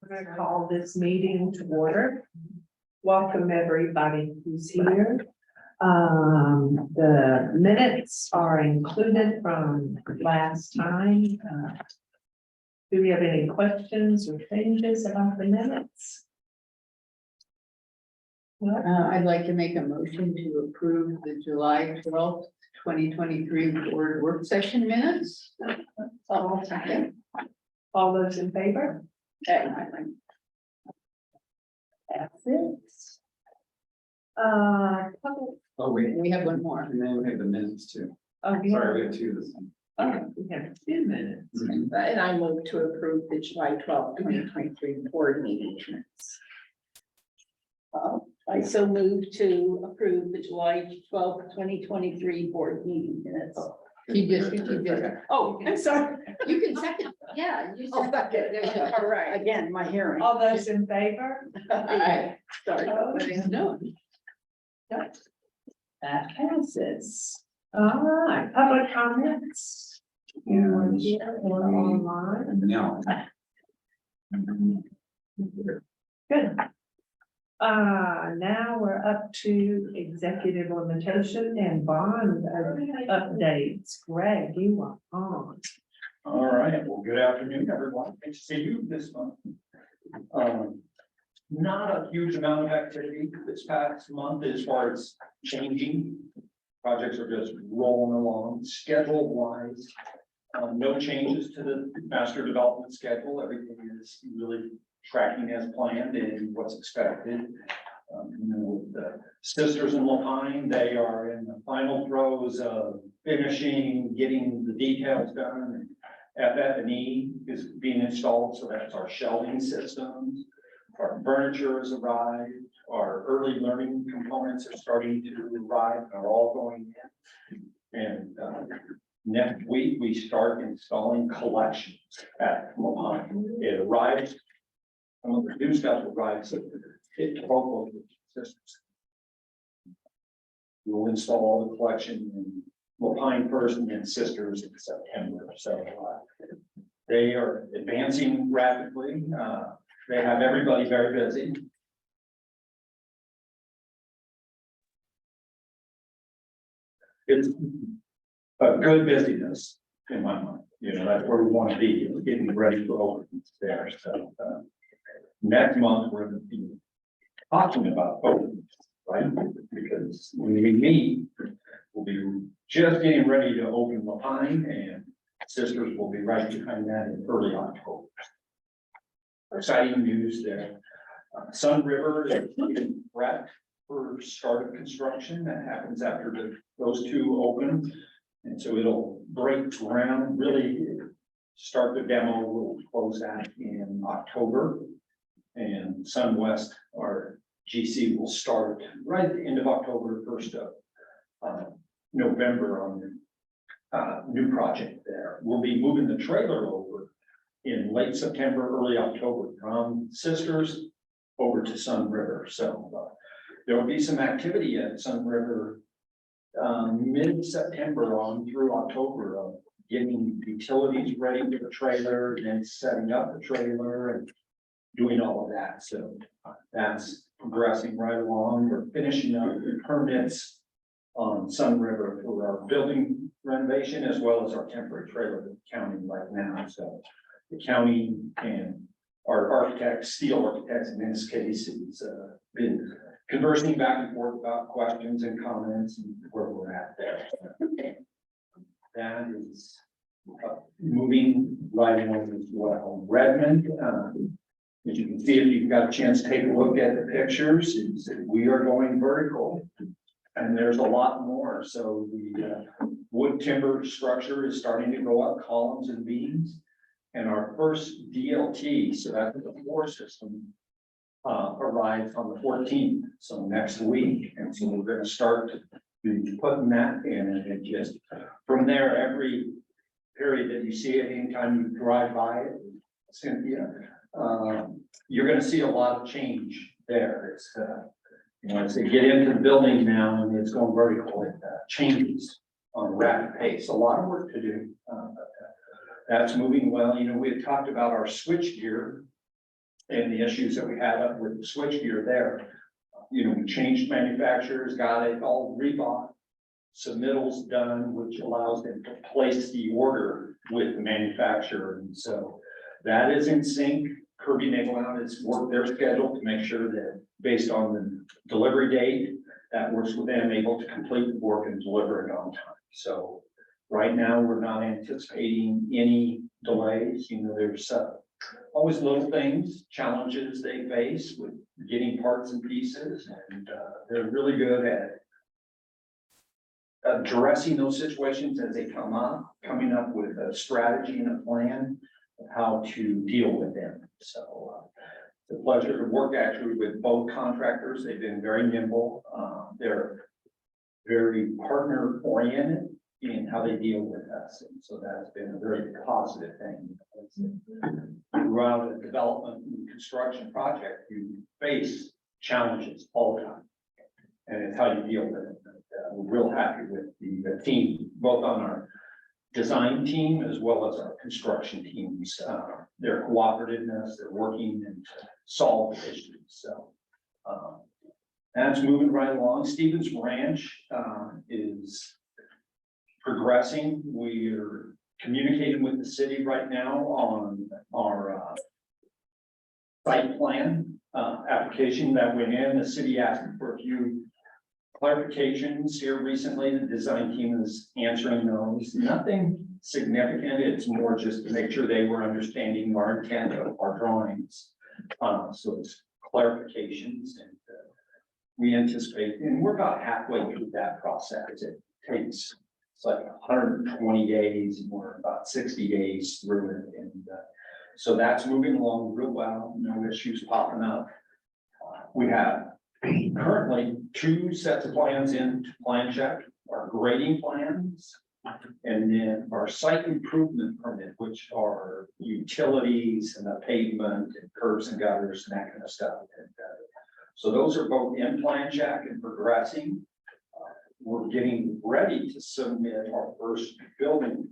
I'm going to call this meeting to order. Welcome everybody who's here. The minutes are included from last time. Do we have any questions or changes about the minutes? I'd like to make a motion to approve the July 12th, 2023 board work session minutes. All second. All those in favor? That's it. Public- Oh, wait, We have one more. and then we have the minutes too. Oh, we Sorry, we have, have two this time. we have 2 minutes. And I move to approve the July 12th, 2023 board meeting minutes. I so move to approve the July 12th, 2023 board meeting minutes. You did. Oh, I'm sorry. You can second, yeah. You Oh, second. all right, again, my hearing. All those in favor? Aye. Sorry. No. That passes. All right, public comments. Anyone here or online? No. Good. Now we're up to executive limitation and bond updates. Greg, you are on. All right, well, good afternoon, everyone. Nice to see you this month. Not a huge amount of activity this past month as far as changing. Projects are just rolling along schedule wise. No changes to the master development schedule. Everything is really tracking as planned and what's expected. The sisters in Malkin, they are in the final throes of finishing, getting the details done. FF&E is being installed, so that's our shelving systems. Our furniture has arrived, our early learning components are starting to arrive, are all going in. And next week, we start installing collections at Malkin. It arrives. Some of the new stuff arrives at both of the systems. We'll install all the collection in Malkin first and then sisters in September. So they are advancing rapidly. They have everybody very busy. It's a good busyness in my mind. You know, that's where we want to be, getting ready for open there. So next month, we're going to be talking about open, right? Because when we meet, we'll be just getting ready to open Malkin, and sisters will be right behind that in early October. Exciting news there. Sun River is getting prepped for start of construction. That happens after those two open. And so it'll break ground, really start the demo. We'll close that in October. And Sun West, our GC, will start right at the end of October, 1st of November on the new project there. We'll be moving the trailer over in late September, early October from sisters over to Sun River. So there will be some activity at Sun River mid-September on through October of getting utilities ready for the trailer, and then setting up the trailer and doing all of that. So that's progressing right along. We're finishing up the permits on Sun River for our building renovation as well as our temporary trailer county right now. So the county and our architects, steel architects in this case, has been conversing back and forth about questions and comments and where we're at there. That is moving right along as well. Redmond, as you can see, if you've got a chance to take a look at the pictures, we are going vertical. And there's a lot more. So the wood timber structure is starting to go up columns and beams. And our first DLT, so that's the floor system, arrives on the 14th, so next week. And so we're going to start putting that in, and it just from there, every period that you see it, anytime you drive by it, Cynthia, you're going to see a lot of change there. It's you know, as they get into the building now and it's going vertical, it changes on a rapid pace. A lot of work to do. That's moving well. You know, we had talked about our switch gear and the issues that we had up with the switchgear there. You know, we changed manufacturers, got it all rebought, submittals done, which allows them to place the order with the manufacturer. And so that is in sync. Kirby Nagelhout has worked their schedule to make sure that based on the delivery date, that works with them, able to complete the work and deliver it on time. So right now, we're not anticipating any delays. You know, there's always little things, challenges they face with getting parts and pieces, and they're really good at addressing those situations as they come up, coming up with a strategy and a plan of how to deal with them. So it's a pleasure to work actually with both contractors. They've been very nimble. They're very partner oriented in how they deal with us. And so that's been a very positive thing. Throughout a development and construction project, you face challenges all the time. And it's how you deal with it. We're real happy with the team, both on our design team as well as our construction teams. Their cooperativeness, they're working and to solve issues. So that's moving right along. Stevens Ranch is progressing. We're communicating with the city right now on our site plan application that went in. The city asked for a few clarifications here recently. The design team is answering those. Nothing significant. It's more just to make sure they were understanding our intent of our drawings. So it's clarifications, and we anticipate, and we're about halfway through that process. It takes, it's like 120 days, and we're about 60 days through it. And so that's moving along real well. No issues popping up. We have currently 2 sets of plans in plan check, our grading plans, and then our site improvement permit, which are utilities and the pavement and curbs and gutters and that kind of stuff. And so those are both in plan check and progressing. We're getting ready to submit our first building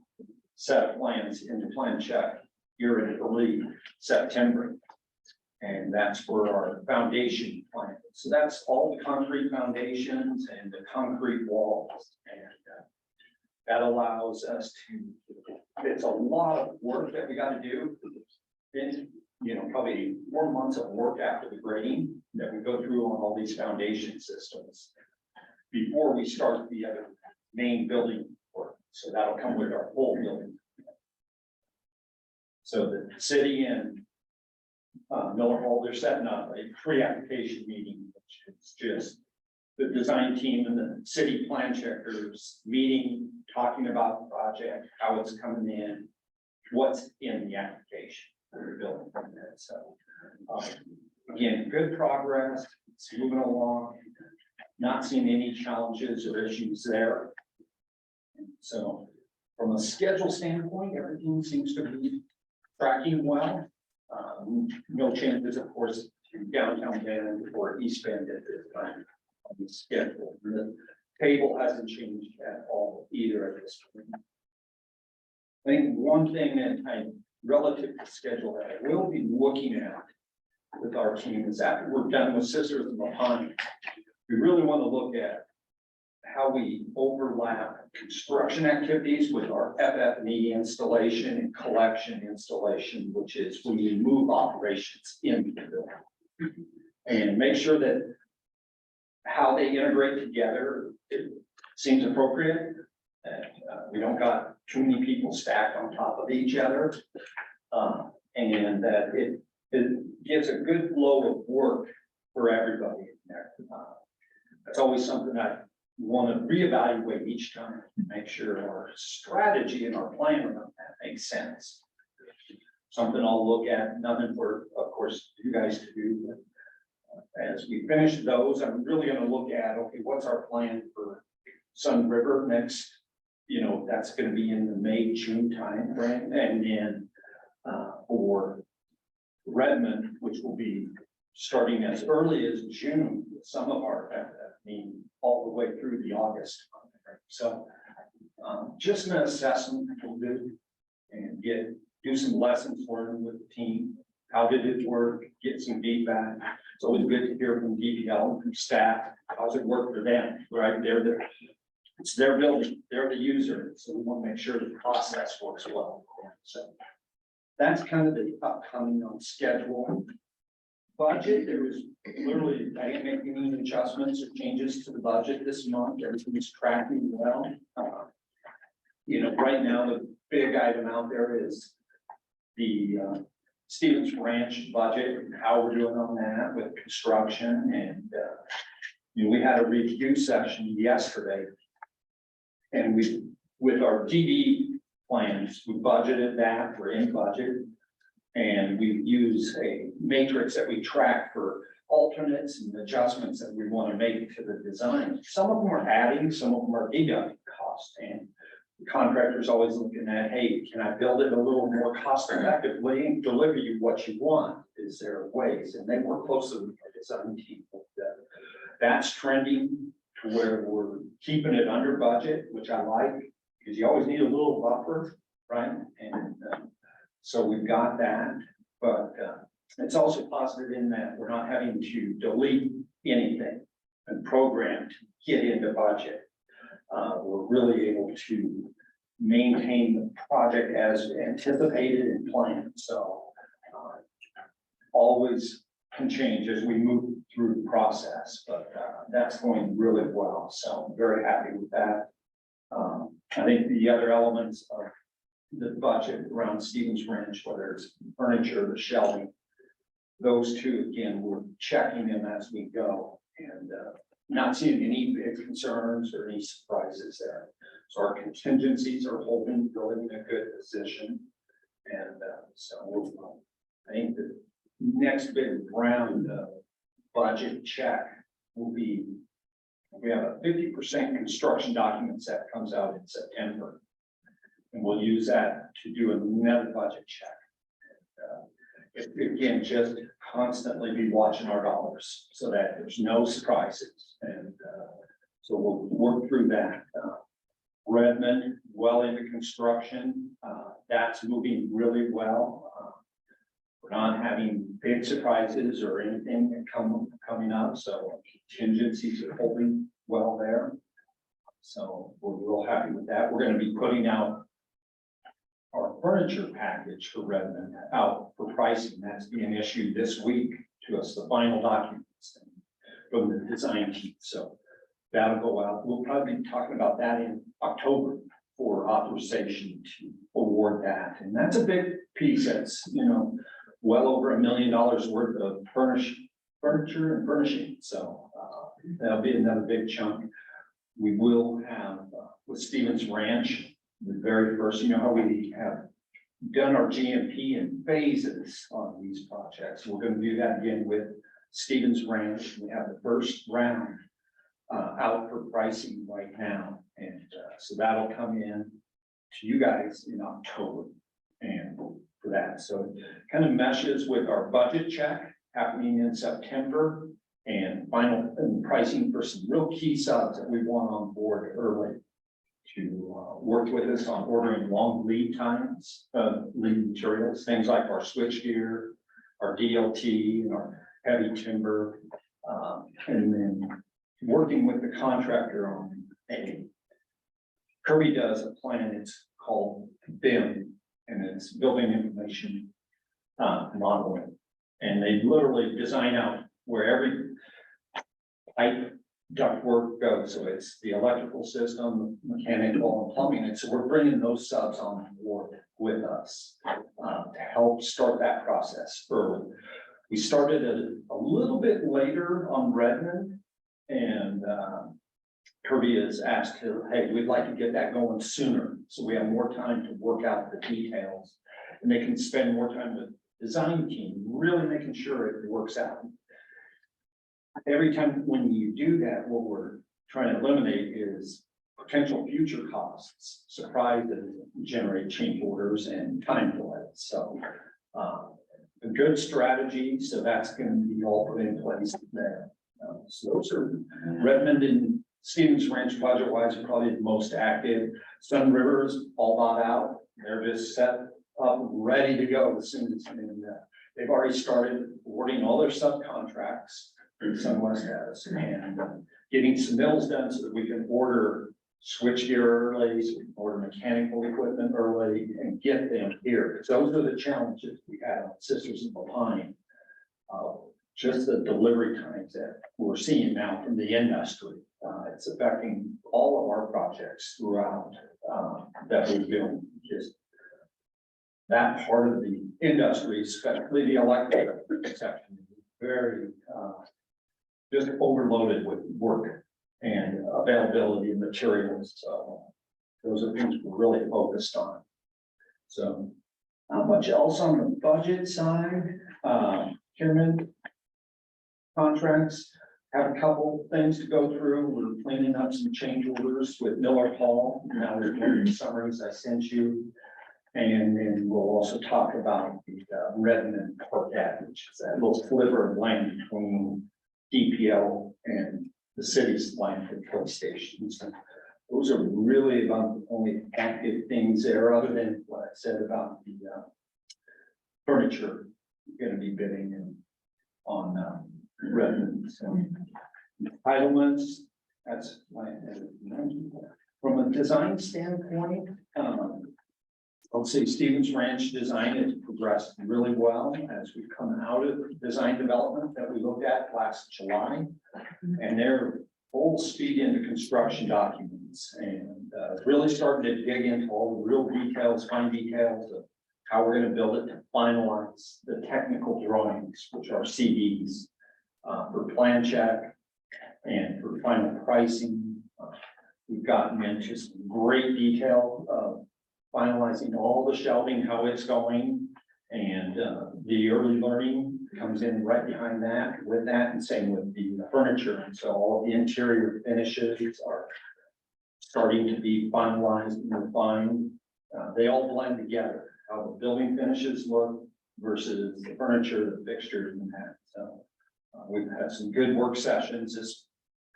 set of plans into plan check here in early September. And that's for our foundation plan. So that's all the concrete foundations and the concrete walls. And that allows us to, it's a lot of work that we got to do. Then, you know, probably 4 months of work after the grading that we go through on all these foundation systems before we start the other main building work. So that'll come with our full building. So the city and Miller Hall, they're setting up a pre-application meeting, which is just the design team and the city plan checkers meeting, talking about the project, how it's coming in, what's in the application for the building permit. So again, good progress. It's moving along. Not seeing any challenges or issues there. So from a schedule standpoint, everything seems to be tracking well. No changes, of course, to downtown Bend or East Bend at this time on the schedule. The table hasn't changed at all either at this point. I think one thing that relative to schedule that I will be looking at with our team is after we're done with Sisters of the Pine, we really want to look at how we overlap construction activities with our FF&E installation and collection installation, which is when you move operations into the building. And make sure that how they integrate together, it seems appropriate. We don't got too many people stacked on top of each other. And that it gives a good flow of work for everybody in there. That's always something I want to reevaluate each time to make sure our strategy and our plan around that makes sense. Something I'll look at, nothing for, of course, you guys to do. But as we finish those, I'm really going to look at, okay, what's our plan for Sun River next? You know, that's going to be in the May, June time frame. And then for Redmond, which will be starting as early as June, some of our all the way through the August. So just an assessment we'll do and do some lessons learned with the team how did it work, get some feedback. It's always good to hear from DPL, from staff, how's it work for them, right? It's their building, they're the user, so we want to make sure the process works well. So that's kind of the upcoming on schedule. Budget, there was literally, I didn't make any adjustments or changes to the budget this month, everything's tracking well. Right now, the big item out there is the Stevens Ranch budget, and how we're doing on that with construction, and we had a review session yesterday. And with our DD plans, we budgeted that, we're in budget. And we use a matrix that we track for alternates and adjustments that we want to make to the design. Some of them are adding, some of them are deducting cost. And the contractor's always looking at, hey, can I build it a little more cost effectively and deliver you what you want? Is there ways? And they work closely with our design team. That's trending to where we're keeping it under budget, which I like, because you always need a little buffer, right? And so we've got that, but it's also positive in that we're not having to delete anything and program to get into budget. We're really able to maintain the project as anticipated and planned. So always can change as we move through the process, but that's going really well. So I'm very happy with that. I think the other elements of the budget around Stevens Ranch, whether it's furniture, the shelving, those two, again, we're checking them as we go and not seeing any big concerns or any surprises there. So our contingencies are holding really in a good position. And so I think the next big round of budget check will be, we have a 50% construction document set comes out in September. And we'll use that to do another budget check. Again, just constantly be watching our dollars so that there's no surprises. And so we'll work through that. Redmond, well into construction. That's moving really well. We're not having big surprises or anything coming up. So contingencies are holding well there. So we're real happy with that. We're going to be putting out our furniture package for Redmond out for pricing. That's being issued this week to us, the final documents from the design team. So that'll go out. We'll probably be talking about that in October for authorization to award that. And that's a big piece. That's, well over $1 million worth of furniture and furnishing. So that'll be another big chunk. We will have with Stevens Ranch, the very first, how we have done our GMP in phases on these projects. We're going to do that again with Stevens Ranch. We have the first round out for pricing right now. And so that'll come in to you guys in October and for that. So it kind of meshes with our budget check happening in September and final pricing for some real key subs that we want on board early to work with us on ordering long lead times, lead materials, things like our switch gear, our DLT, and our heavy timber, and then working with the contractor on Kirby does a plan. It's called BIM, and it's building information modeling, and they literally design out where every pipe ductwork goes. So it's the electrical system, mechanical, and plumbing. And so we're bringing those subs on board with us to help start that process early. We started a little bit later on Redmond, and Kirby has asked, hey, we'd like to get that going sooner, so we have more time to work out the details, and they can spend more time with the design team, really making sure it works out. Every time when you do that, what we're trying to eliminate is potential future costs, surprises, generate change orders, and time delays. So a good strategy. So that's going to be all put in place there. So those are Redmond and Stevens Ranch budget-wise are probably the most active. Sun River is all bought out. They're just set up, ready to go as soon as they've already started awarding all their subcontracts, Sunwest has, and getting some mills done so that we can order switchgear early, so we can order mechanical equipment early and get them here. Because those are the challenges we had on Sisters of Pine. Just the delivery times that we're seeing now from the industry. It's affecting all of our projects throughout that we're doing. Just that part of the industry, especially the electric section, is very just overloaded with work and availability of materials. So those are things we're really focused on. So not much else on the budget side. Chairman, contracts, have a couple things to go through. We're cleaning up some change orders with Miller Hall. Now there's one summaries I sent you. And then we'll also talk about the Redmond Parkette, which is that little sliver of land between DPL and the city's line for police stations. And those are really about the only active things there, other than what I said about the furniture going to be bidding in, on Redmond. So entitlements, that's my, from a design standpoint, I'll say Stevens Ranch design has progressed really well as we've come out of design development that we looked at last July. And they're full speed into construction documents and really starting to dig into all the real details, fine details of how we're going to build it to finalize the technical drawings, which are CDs for plan check and for final pricing. We've gotten into some great detail of finalizing all the shelving, how it's going, and the early learning comes in right behind that, with that, and same with the furniture. And so all of the interior finishes are starting to be finalized and refined. They all blend together, how the building finishes look versus the furniture, the fixtures, and that. So we've had some good work sessions this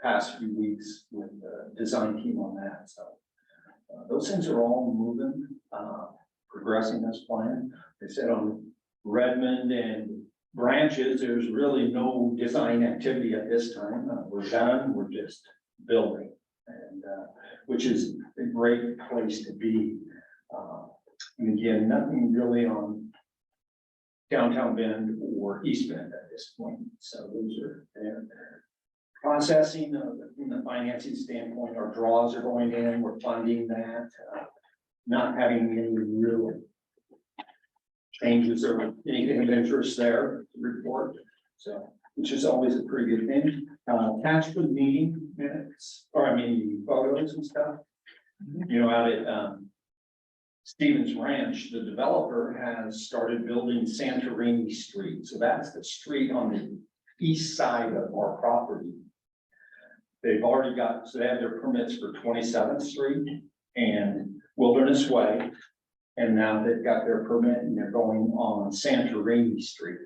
past few weeks with the design team on that. So those things are all moving, progressing as planned. They said on Redmond and branches, there's really no design activity at this time. We're done, we're just building, and which is a great place to be. And again, nothing really on downtown Bend or East Bend at this point. So those are there. Processing from the financing standpoint, our draws are going in, we're funding that, not having any real changes or anything of interest there to report. So, which is always a pretty good thing. Attached for the meeting minutes, or I mean, photos and stuff. You know, out at Stevens Ranch, the developer has started building Santorini Street. So that's the street on the east side of our property. They've already got, so they have their permits for 27th Street and Wilderness Way. And now they've got their permit and they're going on Santorini Street.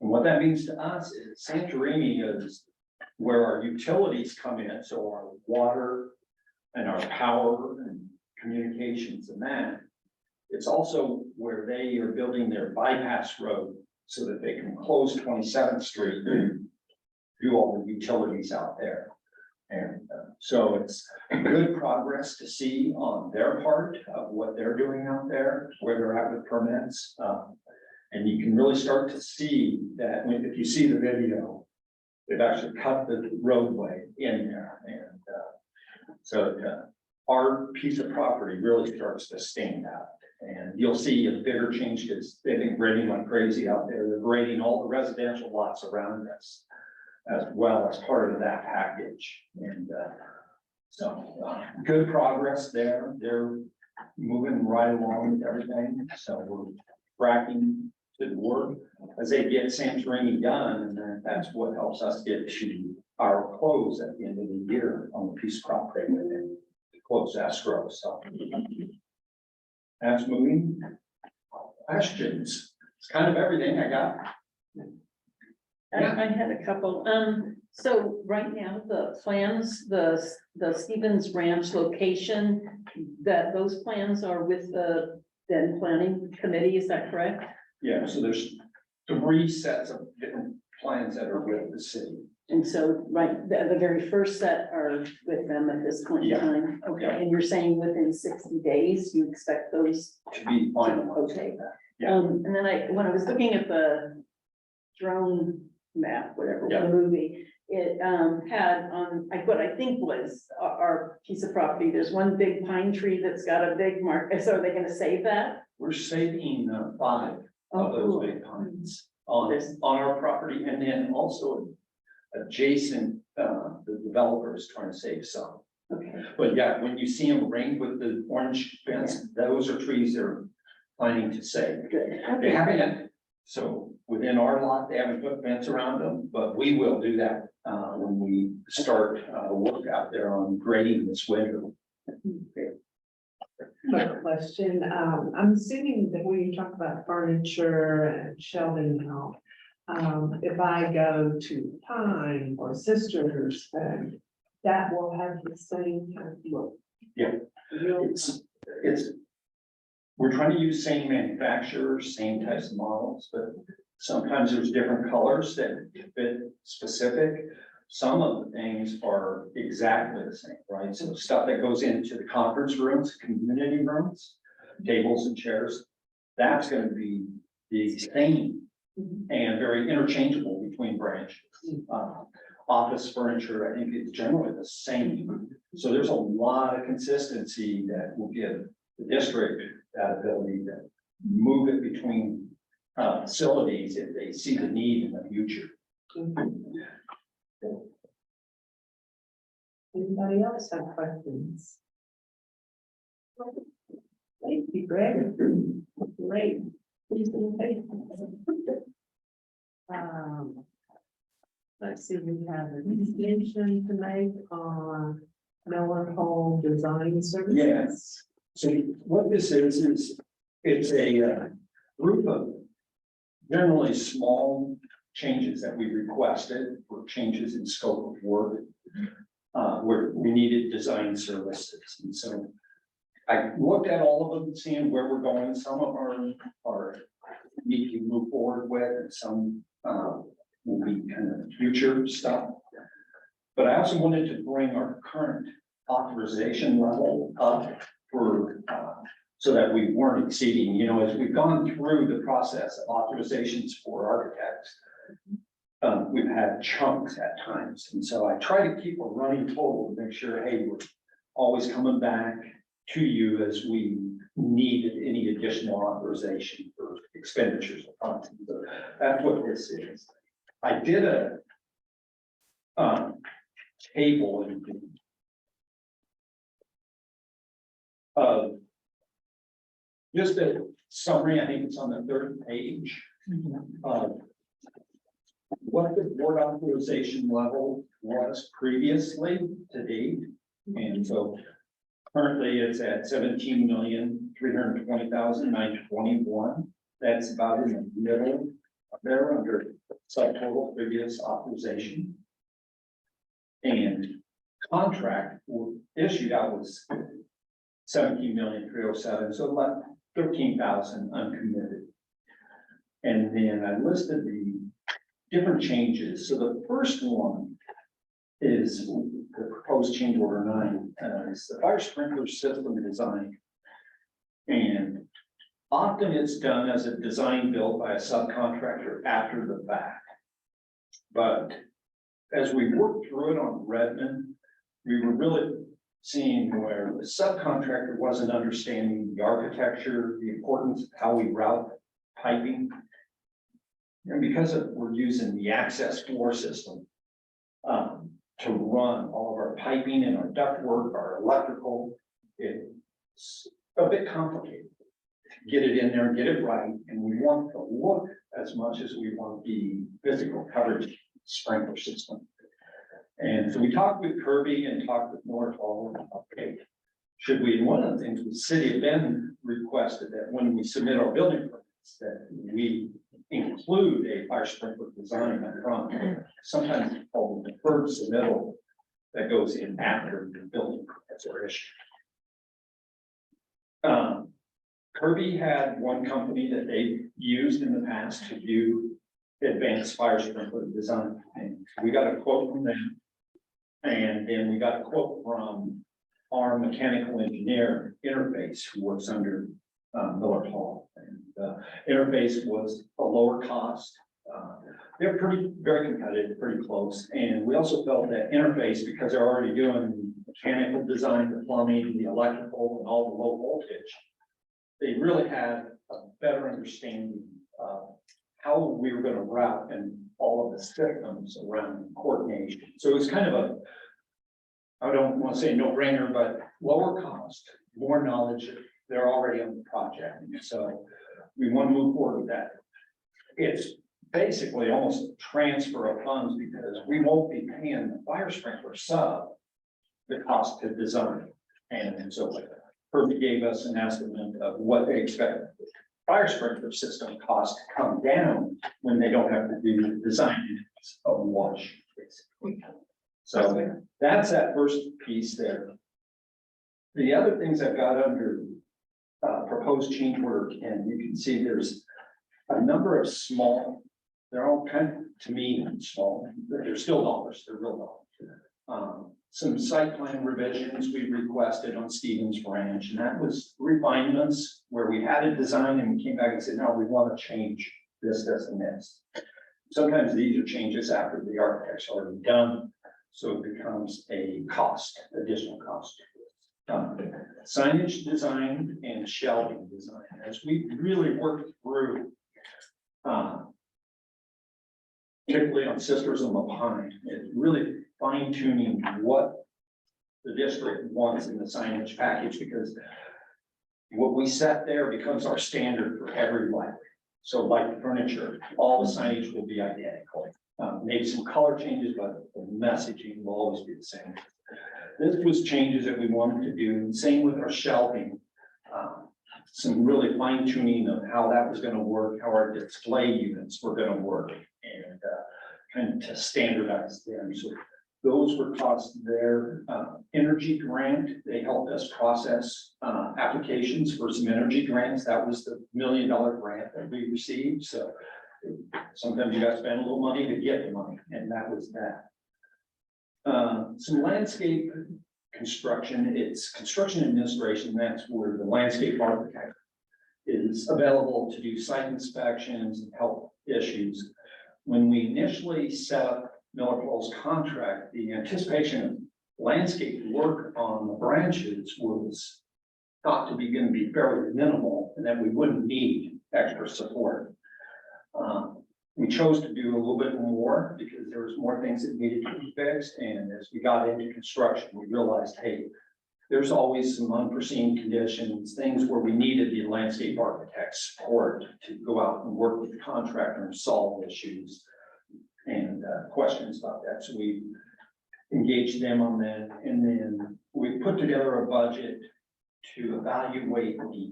And what that means to us is Santorini is where our utilities come in. So our water and our power and communications and that. It's also where they are building their bypass road so that they can close 27th Street and do all the utilities out there. And so it's good progress to see on their part of what they're doing out there, where they're at with permits. And you can really start to see that if you see the video, they've actually cut the roadway in there. And so our piece of property really starts to stand out. And you'll see a bigger change because they've been grading like crazy out there. They're grading all the residential lots around us as well as part of that package. And so good progress there. They're moving right along with everything. So we're tracking to work as they get Santorini done. And then that's what helps us get to our close at the end of the year on the piece of property and close escrow. So that's moving. Questions? It's kind of everything I got. I had a couple. So right now, the plans, the Stevens Ranch location, that those plans are with the then planning committee, is that correct? Yeah, so there's 3 sets of different plans that are with the city. And so, right, the very first set are with them at this point in Yeah. time. Okay, Yeah. and you're saying within 60 days, you expect those? To be finalized. Okay. Yeah. And then when I was looking at the drone map, whatever, Yeah. the movie, it had on, what I think was our piece of property, there's one big pine tree that's got a big mark. So are they gonna save that? We're saving 5 of Oh, those cool. big pines on our property, and then also adjacent, the developer is trying to save some. Okay, But yeah, when you see them ringed with the orange fence, those are trees they're planning to save. good. They Okay. haven't, so within our lot, they haven't put fence around them, but we will do that, when we start, work out there on grading this winter. Quick question, I'm assuming that when you talk about furniture and shelving and all, if I go to Pine or Sisters, that will have the same kind of look. Yeah. It's, we're trying to use same manufacturers, same types of models, but sometimes there's different colors that fit specific. Some of the things are exactly the same, right? So stuff that goes into the conference rooms, community rooms, tables and chairs, that's gonna be the same and very interchangeable between branches. Office furniture, I think it's generally the same. So there's a lot of consistency that will give the district that ability to move it between facilities if they see the need in the future. Anybody else have questions? Thank you, Greg. Great. Let's see, we have a presentation to make on Miller Home Design Services. Yes. So what this is it's a group of generally small changes that we requested for changes in scope of work. Where we needed design services. And so I looked at all of them, seeing where we're going. Some of them are need to move forward with, and some will be kind of future stuff. But I also wanted to bring our current authorization level up for so that we weren't exceeding, you know, as we've gone through the process of authorizations for architects. We've had chunks at times, and so I try to keep a running total to make sure, hey, we're always coming back to you as we need any additional authorization for expenditures of funds. So that's what this is. I did a table of just a summary. I think it's on the 3rd page. What the board authorization level was previously to date. And so currently it's at 17,320,921. That's about in the middle of there under subtotal previous authorization. And contract issued out was 17,307,000, so left 13,000 uncommitted. And then I listed the different changes. So the first one is the proposed change order 9, is the fire sprinkler system design. And often it's done as a design build by a subcontractor after the fact. But as we worked through it on Redmond, we were really seeing where the subcontractor wasn't understanding the architecture, the importance of how we route piping. And because we're using the access floor system to run all of our piping and our ductwork, our electrical, it's a bit complicated. Get it in there and get it right, and we want the look as much as we want the physical coverage sprinkler system. And so we talked with Kirby and talked with Northall. Okay, should we? One of the things the city of Bend requested that when we submit our building permits, that we include a fire sprinkler design up front. Sometimes it's called the deferred submittal that goes in after the building permits are issued. Kirby had one company that they used in the past to do advanced fire sprinkler design. And we got a quote from them. And then we got a quote from our mechanical engineer Interface, who works under Miller Hall. And Interface was a lower cost. They're very competitive, pretty close. And we also felt that Interface, because they're already doing mechanical design, the plumbing, the electrical, and all the low voltage, they really had a better understanding of how we were going to route and all of the systems around coordination. So it was kind of a, I don't want to say no brainer, but lower cost, more knowledge. They're already on the project. So we want to move forward with that. It's basically almost a transfer of funds because we won't be paying the fire sprinkler sub the cost to design. And so Kirby gave us an estimate of what they expect the fire sprinkler system cost to come down when they don't have to do the design of wash. So that's that first piece there. The other things I've got under proposed change order, and you can see there's a number of small, they're all kind of, to me, small, but they're still dollars, they're real dollars. Some site plan revisions we requested on Stevens Branch, and that was refinements where we had a design and we came back and said, no, we want to change this, and this. Sometimes these are changes after the architect's already done, so it becomes a cost, additional cost. Signage design and shelving design, as we really worked through, particularly on Sisters and Lapine, it's really fine tuning what the district wants in the signage package, because what we set there becomes our standard for every library. So like furniture, all the signage will be identical. Maybe some color changes, but the messaging will always be the same. This was changes that we wanted to do. Same with our shelving. Some really fine tuning of how that was going to work, how our display units were going to work, and kind of to standardize them. So those were costs there. Energy grant, they helped us process applications for some energy grants. That was the $1 million grant that we received. So sometimes you got to spend a little money to get the money, and that was that. Some landscape construction, it's construction administration. That's where the landscape architect is available to do site inspections and help issues. When we initially set up Miller Hall's contract, the anticipation of landscape work on the branches was thought to be going to be fairly minimal, and that we wouldn't need extra support. We chose to do a little bit more because there was more things that needed to be fixed. And as we got into construction, we realized, hey, there's always some unforeseen conditions, things where we needed the landscape architect's support to go out and work with the contractor and solve issues and questions about that. So we engaged them on that. And then we put together a budget to evaluate the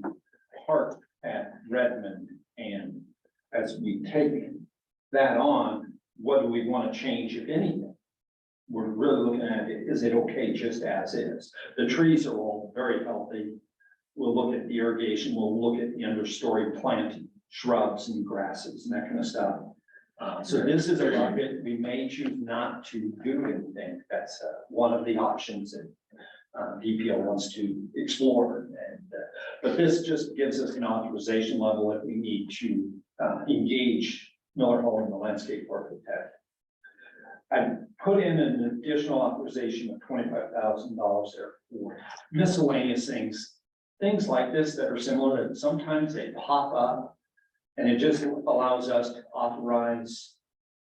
park at Redmond. And as we take that on, what do we want to change, if anything? We're really looking at it, is it okay just as is? The trees are all very healthy. We'll look at the irrigation, we'll look at the understory planting, shrubs and grasses and that kind of stuff. So this is a bucket. We may choose not to do anything. That's one of the options that DPL wants to explore. And but this just gives us an authorization level if we need to engage Miller Hall and the landscape architect. I put in an additional authorization of $25,000 there for miscellaneous things like this that are similar. That sometimes they pop up, and it just allows us to authorize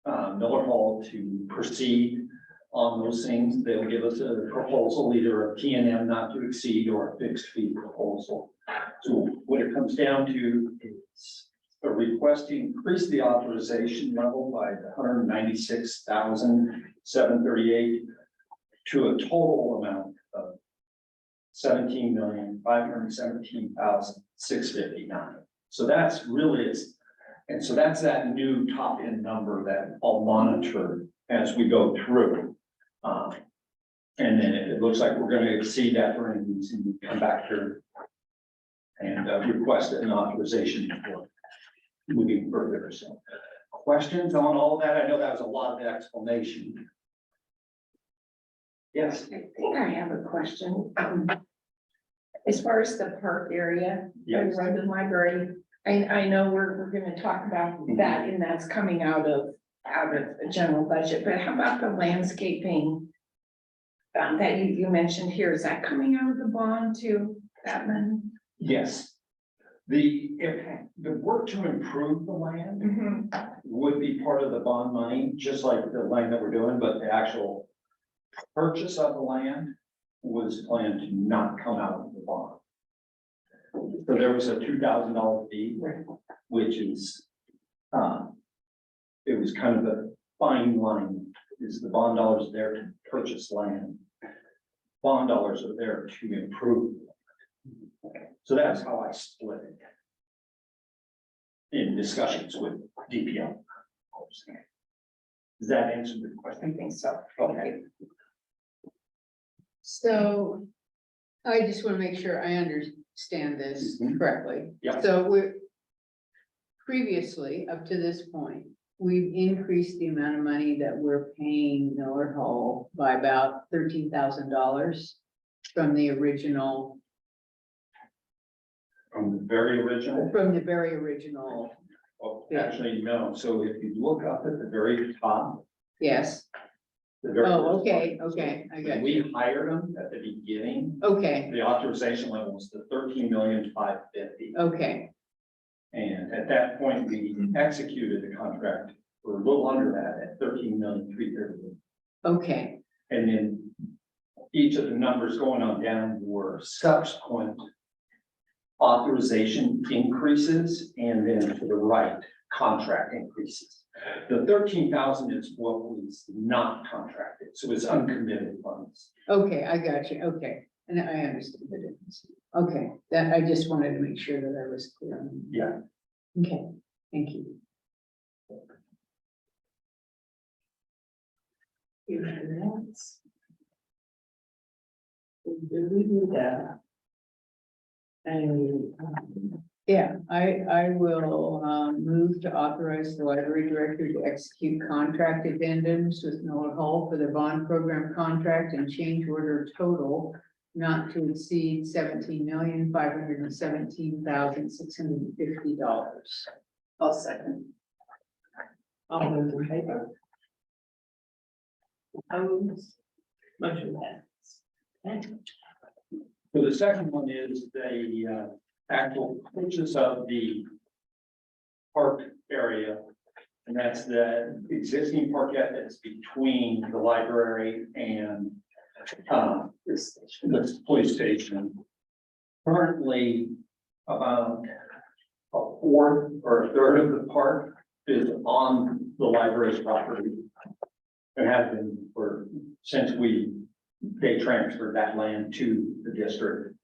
Miller Hall to proceed on those things. They'll give us a proposal, either a P&M not to exceed or a fixed fee proposal. So what it comes down to is a request to increase the authorization level by $196,738 to a total amount of $17,517,659. So that's really it. And so that's that new top end number that I'll monitor as we go through. And then if it looks like we're going to exceed that for any reason, we come back here and request an authorization for moving further. So questions on all that? I know that was a lot of explanation. Yes, I think I have a question. As far as the park area, yes. around the library, I know we're gonna talk about that, and that's coming out of the general budget, but how about the landscaping? That you mentioned here, is that coming out of the bond too, that money? Yes. If the work to improve the land Mhm. would be part of the bond money, just like the land that we're doing, but the actual purchase of the land was planned to not come out of the bond. So there was a $2,000 fee, which is, it was kind of a fine line, is the bond dollars there to purchase land. Bond dollars are there to improve. So that's how I split it. In discussions with DPL. Does that answer the question? I think so. Okay. So I just want to make sure I understand this Mhm. correctly. Yeah. So we're previously, up to this point, we've increased the amount of money that we're paying Miller Hall by about $13,000 from the original, From the very original. Oh, actually, no. So if you look up at the very top. Yes. the very Oh, first okay, one, okay, I got When we you. hired them at the beginning, Okay, the authorization level was the 13,550,000. okay, And at that point, we executed the contract for a little under that at 13,330,000. okay, And then each of the numbers going on down were subsequent authorization increases, and then to the right, contract increases. The 13,000 is what was not contracted, so it's uncommitted funds. okay, I got you, okay. And I understand the difference. Okay, that, I just wanted to make sure that I was clear on that. Yeah. Okay, thank you. We do that. And, Yeah, I will, move to authorize the library director to execute contract addendums with Miller Hall for the bond program contract and change order total not to exceed $17,517,650. I'll second. all those in favor? Opposed? Motion passes. So the second one is the actual purchase of the park area. And that's the existing parkette that's between the library and the police station. Currently, about a fourth or a third of the park is on the library's property. It has been since they transferred that land to the district.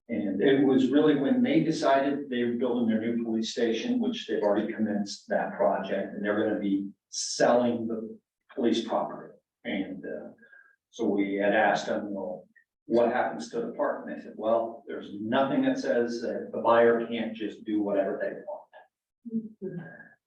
And it was really when they decided they were building their new police station, which they've already commenced that project, and they're gonna be selling the police property. And so we had asked them, well, what happens to the park? And they said, well, there's nothing that says that the buyer can't just do whatever they want.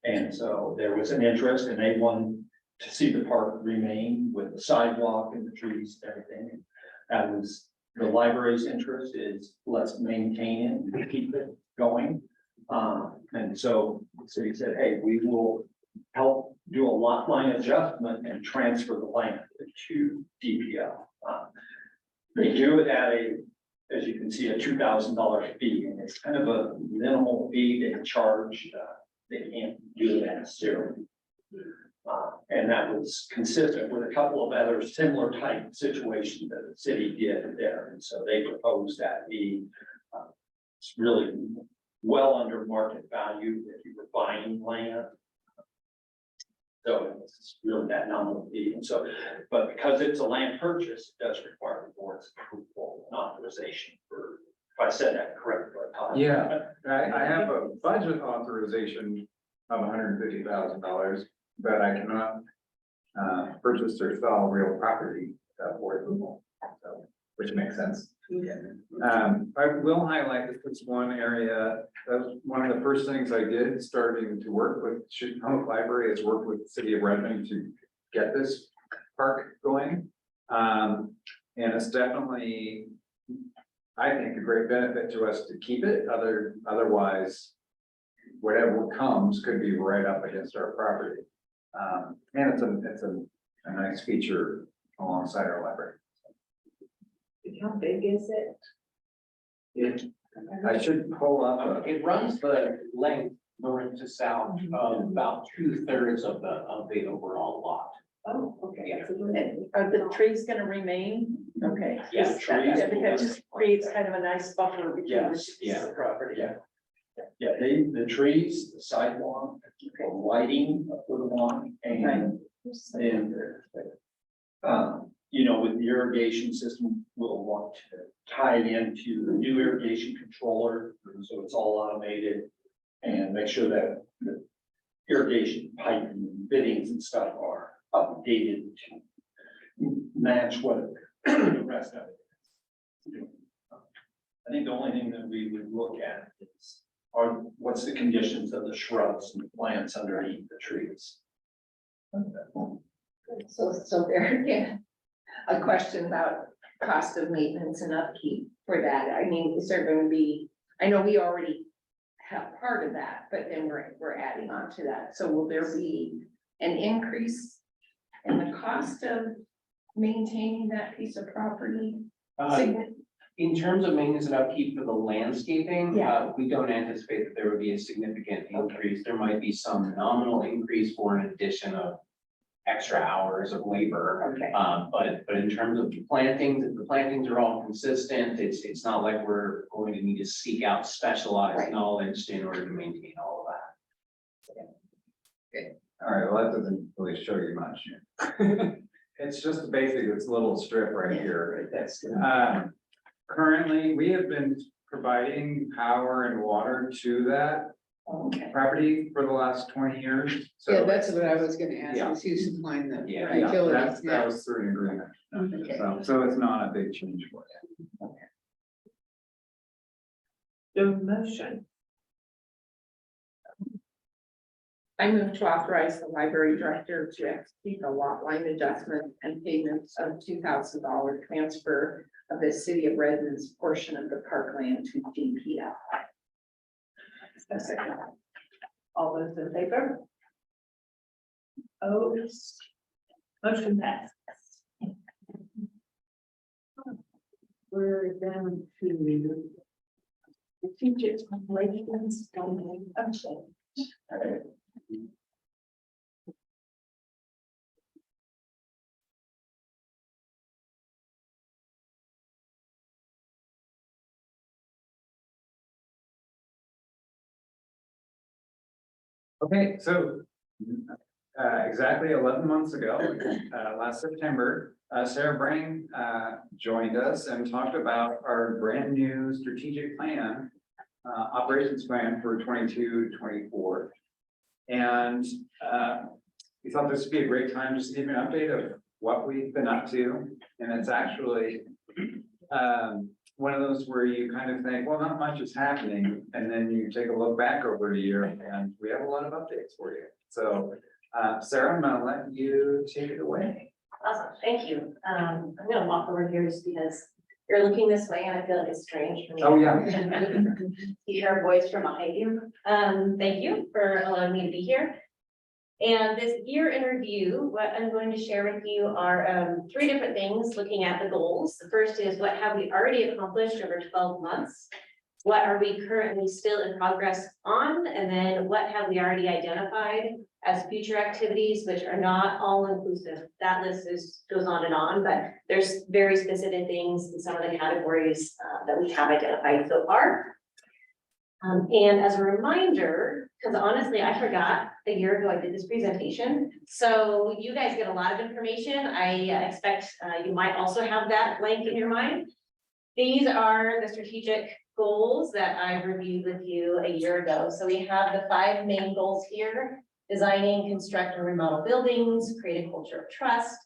And so there was an interest, and they wanted to see the park remain with the sidewalk and the trees and everything. That was the library's interest, is let's maintain it and keep it going. And so the city said, hey, we will help do a lot line adjustment and transfer the land to DPL. They do it at as you can see, a $2,000 fee, and it's kind of a minimal fee they charge. They can't do it at zero. And that was consistent with a couple of other similar type situations that the city did there. And so they proposed that it's really well under market value if you were buying land. So it's really that nominal fee. And so, but because it's a land purchase, it does require the board's approval and authorization for, if I said that correctly. Yeah, I have a budget authorization of $150,000, but I cannot purchase or sell real property for approval, so, which makes sense to I will highlight that this one area, that was one of the first things I did, starting to work with Public Library, is work with the city of Redmond to get this park going. And it's definitely, I think, a great benefit to us to keep it, otherwise, whatever comes could be right up against our property. And it's a nice feature alongside our library. How big is it? I should pull up. It runs the length north to south of about 2/3 of the overall lot. Oh, okay. Yeah. That's a little- And are the trees gonna remain? Okay. Yeah, Just- trees yeah, because will- it just creates kind of a nice buffer between the Yes, two pieces yeah. of property. Yeah. Yeah, the trees, the sidewalk, the lighting for the lawn and you know, with the irrigation system, we'll want to tie it into the new irrigation controller, so it's all automated. And make sure that the irrigation pipe and fittings and stuff are updated to match what the rest of it is. I think the only thing that we would look at is, what's the conditions of the shrubs and plants underneath the trees? So there again, a question about cost of maintenance and upkeep for that. I mean, is there going to be, I know we already have part of that, but then we're adding on to that. So will there be an increase in the cost of maintaining that piece of property? In terms of maintenance and upkeep for the landscaping, Yeah. we don't anticipate that there would be a significant increase. There might be some nominal increase for an addition of extra hours of labor. Okay. But in terms of the plantings are all consistent. It's not like we're going to need to seek out specialized Right. knowledge in order to maintain all of that. All right, well, that doesn't really show you much. It's just basic, it's a little strip right here. That's Currently, we have been providing power and water to that okay. property for the last 20 years. So Yeah, that's what I was gonna ask, Yeah. is who's supplying the Yeah, utilities? that was through an agreement. Okay. So it's not a big change for you. The motion. I move to authorize the library director to execute a lot line adjustment and payments of $2,000 transfer of the city of Redmond's portion of the parkland to DPL. All those in favor? Opposed? Motion passes. We're down to strategic relations of change. Okay, so exactly 11 months ago, last September, Sara Brang joined us and talked about our brand new strategic plan, operations plan for 22-24. And we thought this would be a great time just to give you an update of what we've been up to. And it's actually one of those where you kind of think, well, not much is happening. And then you take a look back over a year and we have a lot of updates for you. So Sara, I'm gonna let you take it away. Awesome, thank you. I'm gonna walk over here just because you're looking this way and I feel like it's strange for me. Oh, yeah. To hear a voice from behind you. Thank you for allowing me to be here. And this year in review, what I'm going to share with you are 3 different things looking at the goals. The first is what have we already accomplished over 12 months? What are we currently still in progress on? And then what have we already identified as future activities, which are not all inclusive. That list goes on, but there's very specific things in some of the categories that we have identified so far. And as a reminder, because honestly, I forgot a year ago I did this presentation. So you guys get a lot of information. I expect you might also have that blank in your mind. These are the strategic goals that I reviewed with you a year ago. So we have the 5 main goals here: designing, construct, and remodel buildings, create a culture of trust,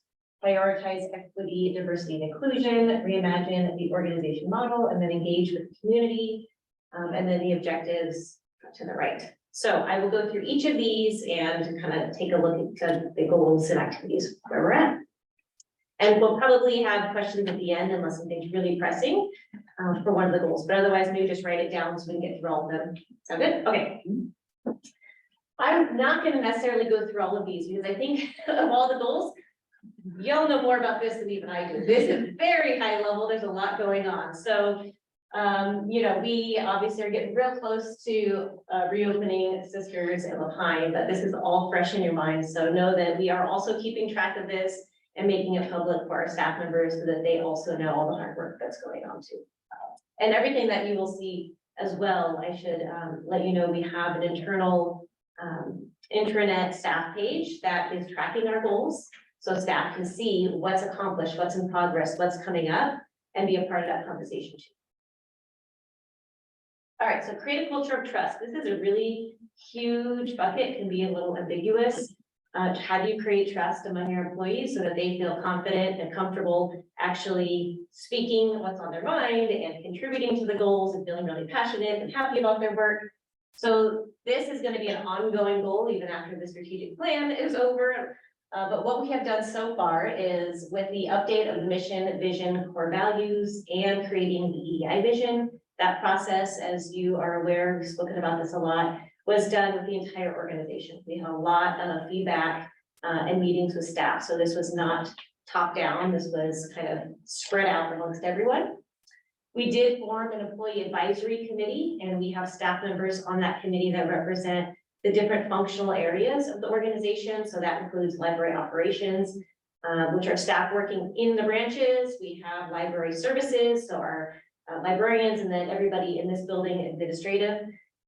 prioritize equity, diversity, and inclusion, reimagine the organization model, and then engage with the community. And then the objectives to the right. So I will go through each of these and kind of take a look at the goals and activities where we're at. And we'll probably have questions at the end unless something's really pressing for one of the goals, but otherwise maybe just write it down so we can get through all of them. Sound good? Okay. I'm not going to necessarily go through all of these because I think of all the goals, y'all know more about this than even I do. This is very high level. There's a lot going on. So, you know, we obviously are getting real close to reopening Sisters and Lapine, but this is all fresh in your mind. So know that we are also keeping track of this and making it public for our staff members so that they also know all the hard work that's going on too. And everything that you will see as well, I should let you know, we have an internal intranet staff page that is tracking our goals. So staff can see what's accomplished, what's in progress, what's coming up, and be a part of that conversation too. All right, so create a culture of trust. This is a really huge bucket, it can be a little ambiguous. How do you create trust among your employees so that they feel confident and comfortable actually speaking what's on their mind and contributing to the goals and feeling really passionate and happy about their work? So this is going to be an ongoing goal even after the strategic plan is over. But what we have done so far is with the update of the mission, vision, core values, and creating the EDI vision, that process, as you are aware, we've spoken about this a lot, was done with the entire organization. We had a lot of feedback and meetings with staff. So this was not top down, this was kind of spread out amongst everyone. We did form an employee advisory committee, and we have staff members on that committee that represent the different functional areas of the organization. So that includes library operations, which are staff working in the branches. We have library services, so our librarians, and then everybody in this building administrative.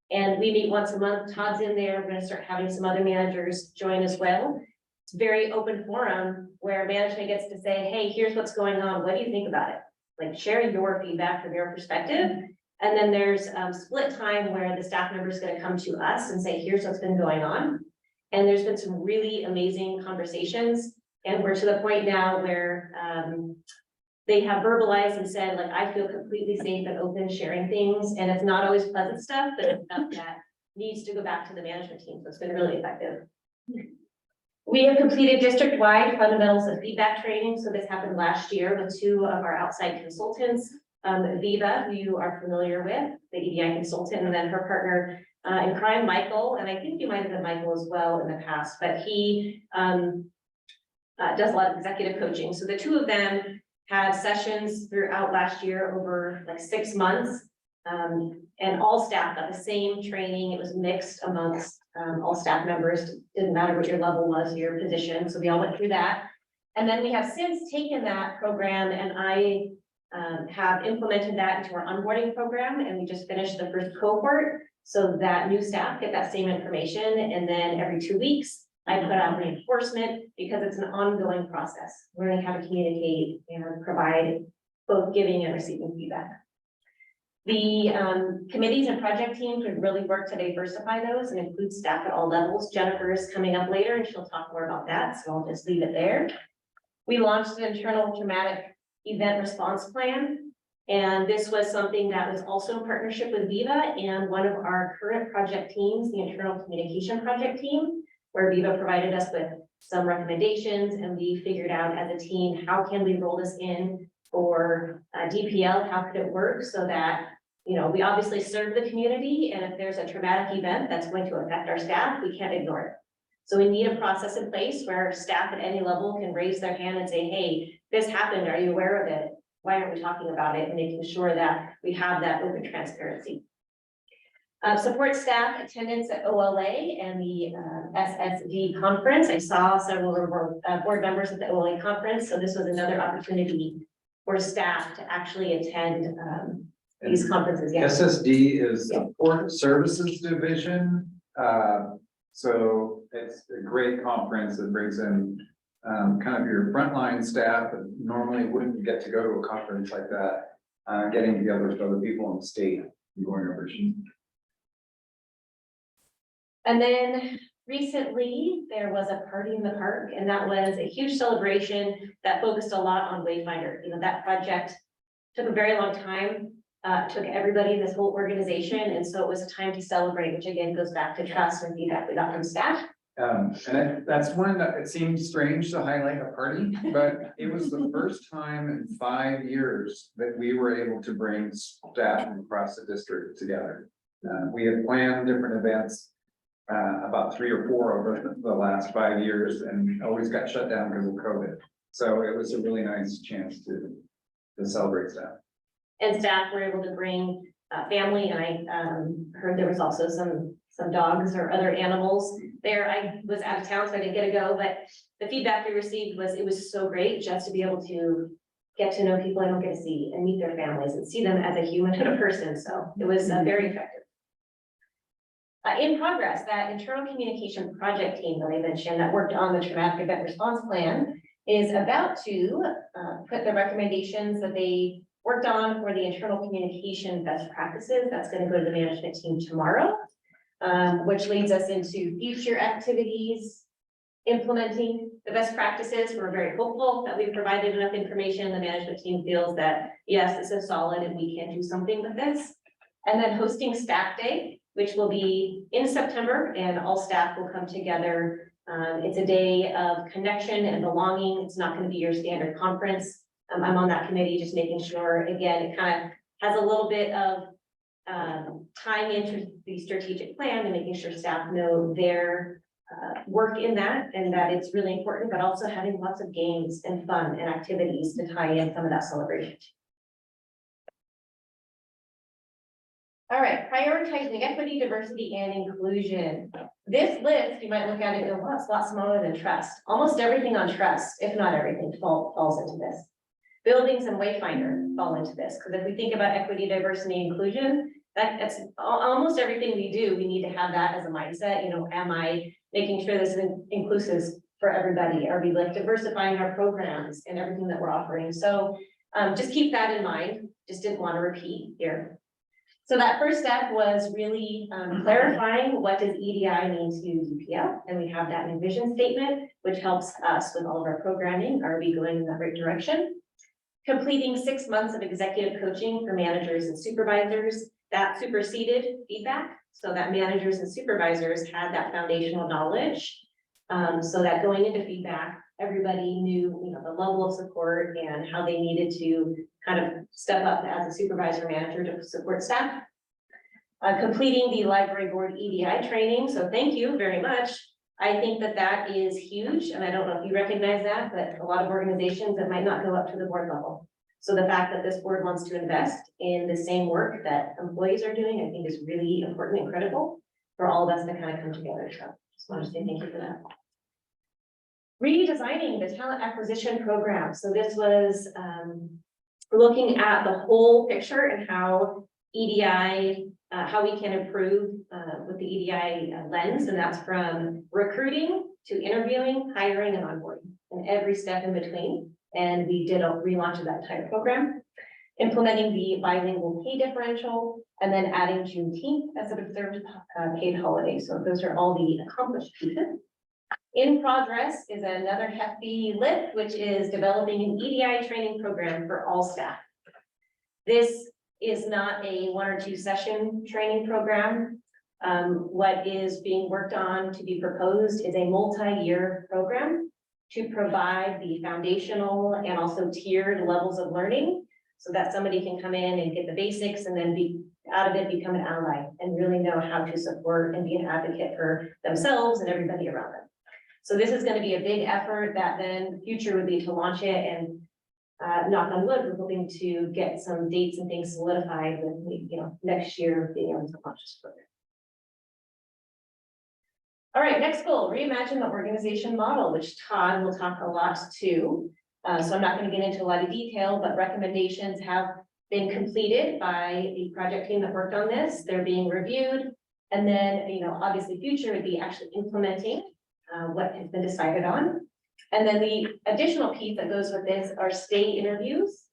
And we meet once a month. Todd's in there. We're going to start having some other managers join as well. It's a very open forum where management gets to say, hey, here's what's going on. What do you think about it? Like share your feedback from your perspective. And then there's split time where the staff member is going to come to us and say, here's what's been going on. And there's been some really amazing conversations. And we're to the point now where they have verbalized and said, like, I feel completely safe and open sharing things. And it's not always pleasant stuff, but it's stuff that needs to go back to the management team. So it's been really effective. We have completed district-wide fundamentals of feedback training. So this happened last year with 2 of our outside consultants, Viva, who you are familiar with, the EDI consultant, and then her partner in crime, Michael. And I think you might have been Michael as well in the past, but he does a lot of executive coaching. So the 2 of them had sessions throughout last year over like 6 months, and all staff got the same training. It was mixed amongst all staff members. Didn't matter what your level was, your position. So we all went through that. And then we have since taken that program, and I have implemented that into our onboarding program, and we just finished the first cohort so that new staff get that same information. And then every 2 weeks, I put out reinforcement because it's an ongoing process, learning how to communicate and provide both giving and receiving feedback. The committees and project teams would really work to diversify those and include staff at all levels. Jennifer is coming up later and she'll talk more about that, so I'll just leave it there. We launched an internal traumatic event response plan, and this was something that was also in partnership with Viva and one of our current project teams, the internal communication project team, where Viva provided us with some recommendations, and we figured out as a team, how can we roll this in for DPL? How could it work so that, you know, we obviously serve the community, and if there's a traumatic event that's going to affect our staff, we can't ignore it. So we need a process in place where staff at any level can raise their hand and say, hey, this happened. Are you aware of it? Why aren't we talking about it? And making sure that we have that open transparency. Support staff attendance at OLA and the SSD conference. I saw several of our board members at the OLA conference, so this was another opportunity for staff to actually attend these conferences. Yeah. SSD is Support Services Division. So it's a great conference that brings in kind of your frontline staff that normally wouldn't get to go to a conference like that, getting together with other people in the state and going over. And then recently there was a party in the park, and that was a huge celebration that focused a lot on Wayfinder. You know, that project took a very long time, took everybody in this whole organization, and so it was a time to celebrate, which again goes back to trust and feedback we got from staff. That's one that it seemed strange to highlight a party, but it was the first time in 5 years that we were able to bring staff from across the district together. We had planned different events, about 3 or 4 over the last 5 years, and always got shut down because of COVID. So it was a really nice chance to celebrate that. And staff were able to bring family, and I heard there was also some dogs or other animals there. I was out of town, so I didn't get to go, but the feedback we received was, it was so great just to be able to get to know people I don't get to see and meet their families and see them as a human and a person. So it was very effective. In progress, that internal communication project team that I mentioned that worked on the traumatic event response plan is about to put the recommendations that they worked on for the internal communication best practices. That's going to go to the management team tomorrow, which leads us into future activities, implementing the best practices. We're very hopeful that we've provided enough information. The management team feels that, yes, this is solid and we can do something with this. And then hosting staff day, which will be in September, and all staff will come together. It's a day of connection and belonging. It's not going to be your standard conference. I'm on that committee, just making sure, again, it kind of has a little bit of tying into the strategic plan and making sure staff know their work in that, and that it's really important, but also having lots of games and fun and activities to tie in some of that celebration. All right, prioritizing equity, diversity, and inclusion. This list, you might look at it and go, well, it's a lot smaller than trust. Almost everything on trust, if not everything, falls into this. Buildings and Wayfinder fall into this, because if we think about equity, diversity, and inclusion, that's almost everything we do. We need to have that as a mindset. You know, am I making sure this is inclusive for everybody? Are we like diversifying our programs and everything that we're offering? So just keep that in mind. Just didn't want to repeat here. So that first step was really clarifying what does EDI mean to UPL, and we have that in vision statement, which helps us with all of our programming. Are we going in that right direction? Completing 6 months of executive coaching for managers and supervisors. That superseded feedback, so that managers and supervisors had that foundational knowledge, so that going into feedback, everybody knew, you know, the level of support and how they needed to kind of step up as a supervisor manager to support staff. Completing the library board EDI training, so thank you very much. I think that that is huge, and I don't know if you recognize that, but a lot of organizations that might not go up to the board level. So the fact that this board wants to invest in the same work that employees are doing, I think is really important and critical for all of us to kind of come together. So just want to say thank you for that. Redesigning the talent acquisition program. So this was looking at the whole picture and how EDI, how we can improve with the EDI lens, and that's from recruiting to interviewing, hiring, and onboarding, and every step in between. And we did a relaunch of that entire program, implementing the bilingual pay differential, and then adding Juneteenth as an observed paid holiday. So those are all the accomplished pieces. In progress is another hefty lift, which is developing an EDI training program for all staff. This is not a 1 or 2 session training program. What is being worked on to be proposed is a multi-year program to provide the foundational and also tiered levels of learning, so that somebody can come in and get the basics and then be out of it, become an ally and really know how to support and be an advocate for themselves and everybody around them. So this is going to be a big effort that then the future would be to launch it, and knock on wood, we're hoping to get some dates and things solidified with, you know, next year being able to launch this program. All right, next goal, reimagine the organization model, which Todd will talk a lot to. So I'm not going to get into a lot of detail, but recommendations have been completed by the project team that worked on this. They're being reviewed. And then, you know, obviously future would be actually implementing what has been decided on. And then the additional piece that goes with this are stay interviews.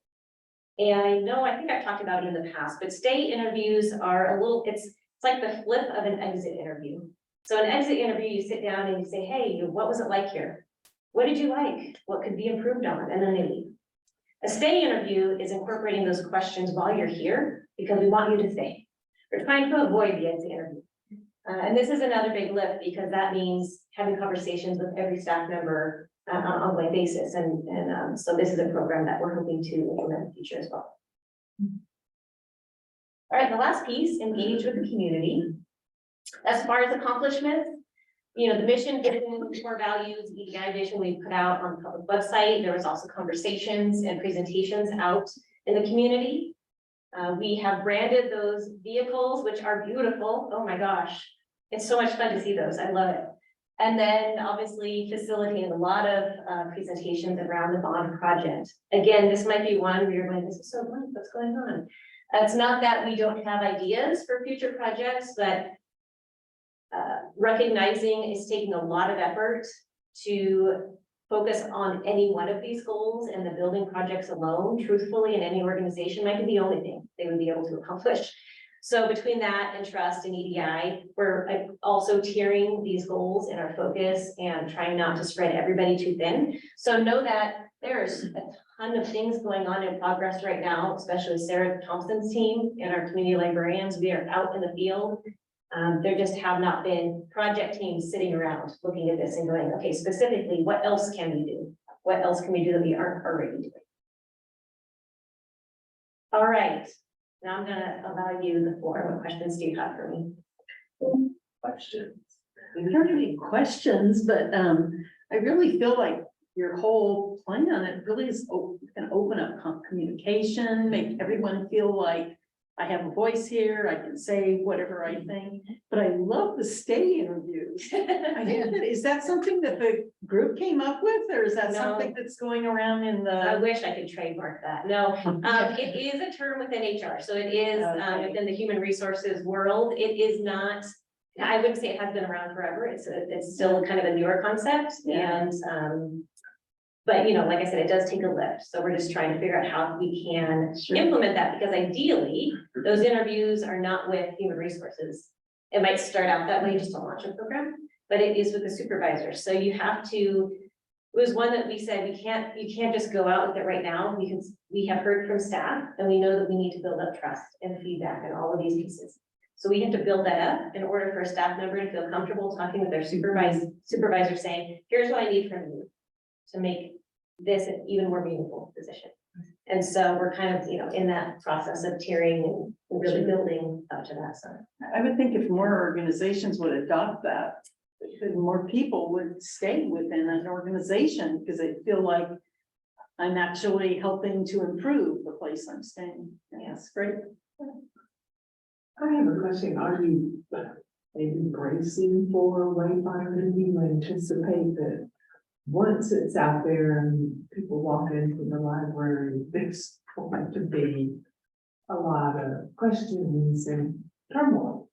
And I know, I think I've talked about it in the past, but stay interviews are a little, it's like the flip of an exit interview. So an exit interview, you sit down and you say, hey, what was it like here? What did you like? What could be improved on? And then they leave. A stay interview is incorporating those questions while you're here because we want you to stay. We're trying to avoid the exit interview. And this is another big lift because that means having conversations with every staff member on an ongoing basis. And so this is a program that we're hoping to implement in the future as well. All right, the last piece, engage with the community. As far as accomplishments, you know, the mission, vision, core values, EDI vision we put out on the public website. There was also conversations and presentations out in the community. We have branded those vehicles, which are beautiful. Oh my gosh, it's so much fun to see those. I love it. And then obviously facilitating a lot of presentations around the bond project. Again, this might be one where you're going, this is so fun, what's going on? It's not that we don't have ideas for future projects, but recognizing it's taking a lot of effort to focus on any one of these goals, and the building projects alone, truthfully, in any organization might be the only thing they would be able to accomplish. So between that and trust and EDI, we're also tiering these goals in our focus and trying not to spread everybody too thin. So know that there's a ton of things going on in progress right now, especially Sarah Thompson's team and our community librarians. We are out in the field. There just have not been project teams sitting around looking at this and going, okay, specifically, what else can we do? What else can we do that we aren't already doing? All right, now I'm gonna allow you the floor. What questions do you have for me? Questions. I don't have any questions, but I really feel like your whole plan, it really is gonna open up communication, make everyone feel like I have a voice here, I can say whatever I think, but I love the stay interviews. Is that something that the group came up with, or is that No. something that's going around in I the? wish I could trademark that. No, it is a term within HR. So it is Okay. within the human resources world. It is not, I wouldn't say it has been around forever. It's still kind of a newer concept. Yeah. And, but you know, like I said, it does take a lift. So we're just trying to figure out how we can implement that, because ideally those interviews are not with human resources. It might start out that way just to launch a program, but it is with the supervisor. So you have to, it was one that we said, you can't just go out with it right now, because we have heard from staff and we know that we need to build up trust and feedback and all of these pieces. So we have to build that up in order for a staff member to feel comfortable talking with their supervisor saying, here's what I need from you to make this an even more meaningful position. And so we're kind of, you know, in that process of tiering and really building up to that. So I would think if more organizations would adopt that, then more people would stay within an organization because they feel like I'm actually helping to improve the place I'm staying. Yes, great. I have a question. Are you maybe bracing for wayfinding? Do you anticipate that once it's out there and people walk into the library, there's going to be a lot of questions and turmoil,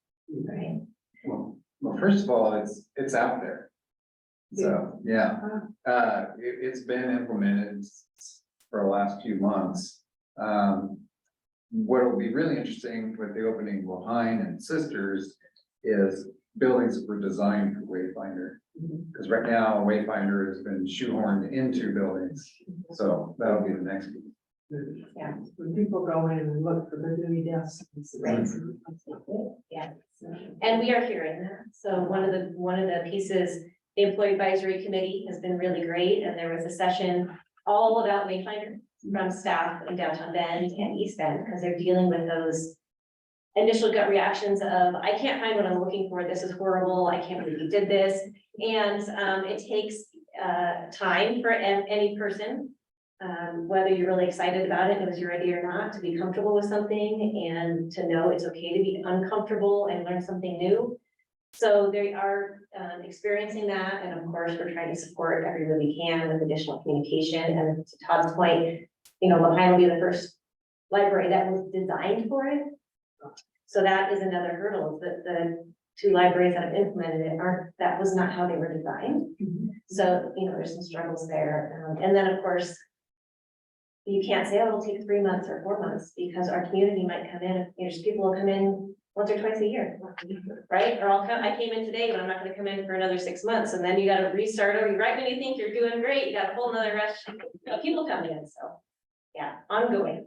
right? Well, first of all, it's out there. So, yeah, it's been implemented for the last few months. What will be really interesting with the opening of Lehigh and Sisters is buildings that were designed for Wayfinder. Because right now, Wayfinder has been shoehorned into buildings, so that'll be the next piece. yeah, When people go in and look for the new desks. right. Yeah. And we are hearing that. So one of the pieces, the employee advisory committee has been really great. And there was a session all about Wayfinder from staff in downtown Bend and East Bend, because they're dealing with those initial gut reactions of, I can't find what I'm looking for. This is horrible. I can't believe you did this. And it takes time for any person, whether you're really excited about it, and it was your idea or not, to be comfortable with something and to know it's okay to be uncomfortable and learn something new. So they are experiencing that. And of course, we're trying to support everywhere we can with additional communication. And to Todd's point, you know, Lehigh will be the first library that was designed for it. So that is another hurdle, that the two libraries that have implemented it that was not how they were designed. So, you know, there's some struggles there. And then of course, you can't say, oh, it'll take 3 months or 4 months, because our community might come in, there's people who come in once or twice a year, right? Or I came in today, but I'm not gonna come in for another 6 months, and then you gotta restart over, right when you think you're doing great, you got a whole nother rush of people coming in, so. Yeah, ongoing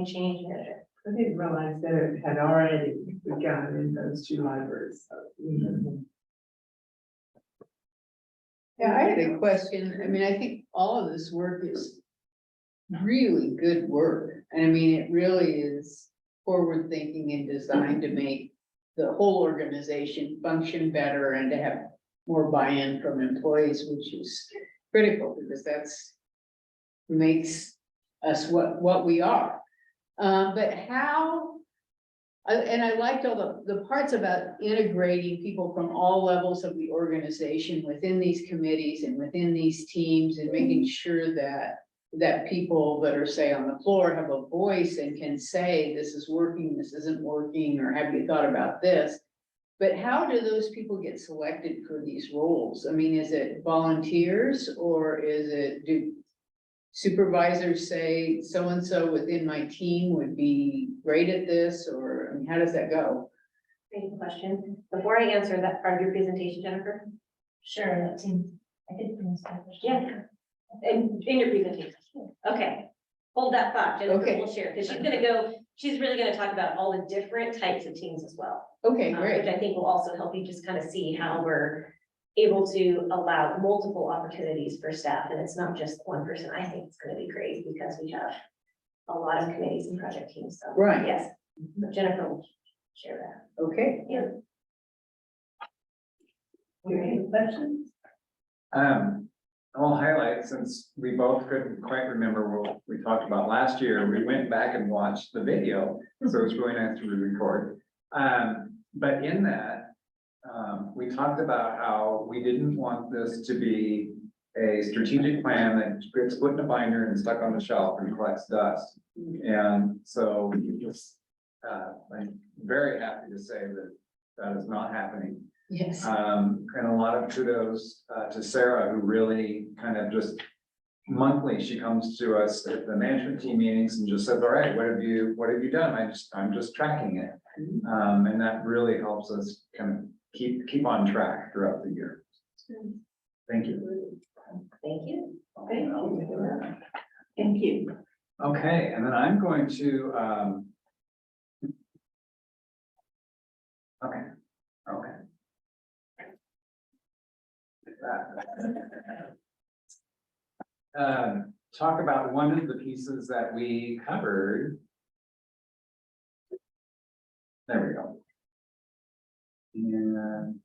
change management. I didn't realize that it had already begun in those two libraries. So, Yeah, I had a question. I mean, I think all of this work is really good work. And I mean, it really is forward thinking and designed to make the whole organization function better and to have more buy-in from employees, which is critical because that's makes us what we are. But how, and I liked all the parts about integrating people from all levels of the organization within these committees and within these teams and making sure that people that are, say, on the floor have a voice and can say, this is working, this isn't working, or have you thought about this? But how do those people get selected for these roles? I mean, is it volunteers or do supervisors say so-and-so within my team would be great at this, or I mean, how does that go? Great question. Before I answer that part of your presentation, Jennifer. Sure, that seems, I did. Yeah, and in your presentation. Okay, hold that thought, Jennifer Okay. will share, because she's really gonna talk about all the different types of teams as well. Okay, Which great. I think will also help you just kind of see how we're able to allow multiple opportunities for staff, and it's not just one person. I think it's gonna be great because we have a lot of committees and project teams, so. Right. Yes, Jennifer will share that. Okay. Yeah. Any questions? I'll highlight, since we both couldn't quite remember what we talked about last year, we went back and watched the video, so it's really nice to re-record. But in that, we talked about how we didn't want this to be a strategic plan that gets put in a binder and stuck on the shelf and collects dust. And so I'm very happy to say that that is not happening. Yes. And a lot of kudos to Sara, who really kind of just monthly, she comes to us at the management team meetings and just says, all right, what have you done? I'm just tracking it. And that really helps us kind of keep on track throughout the year. Thank you. Thank you. Thank you. Okay, and then I'm going to, okay. Talk about one of the pieces that we covered. There we go. And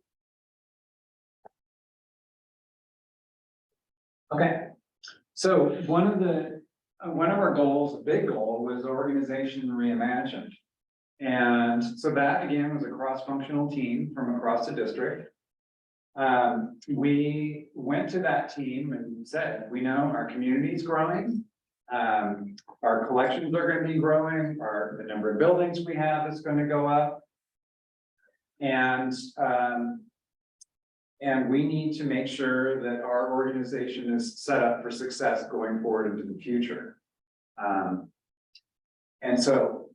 okay, so one of our goals, a big goal, was organization reimagined. And so that again was a cross-functional team from across the district. We went to that team and said, we know our community is growing. Our collections are going to be growing, the number of buildings we have is going to go up. And we need to make sure that our organization is set up for success going forward into the future. And so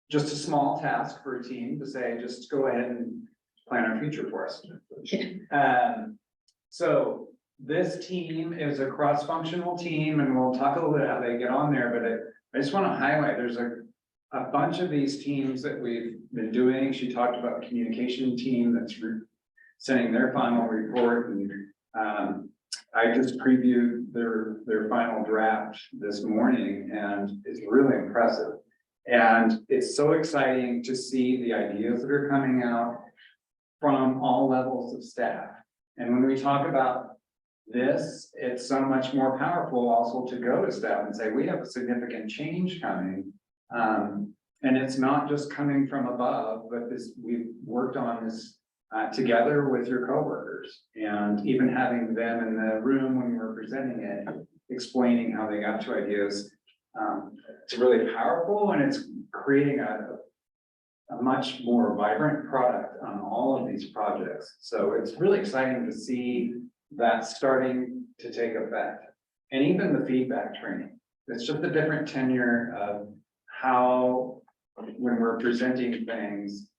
just a small task for a team to say, just go ahead and plan our future for us. So this team is a cross-functional team, and we'll talk a little bit how they get on there, but I just want to highlight, there's a bunch of these teams that we've been doing. She talked about a communication team that's sending their final report, and I just previewed their final draft this morning, and it's really impressive. And it's so exciting to see the ideas that are coming out from all levels of staff. And when we talk about this, it's so much more powerful also to go to staff and say, we have a significant change coming. And it's not just coming from above, but we've worked on this together with your coworkers, and even having them in the room when we were presenting it, explaining how they got to ideas. It's really powerful, and it's creating a much more vibrant product on all of these projects. So it's really exciting to see that starting to take effect. And even the feedback training, it's just a different tenure of how, when we're presenting things,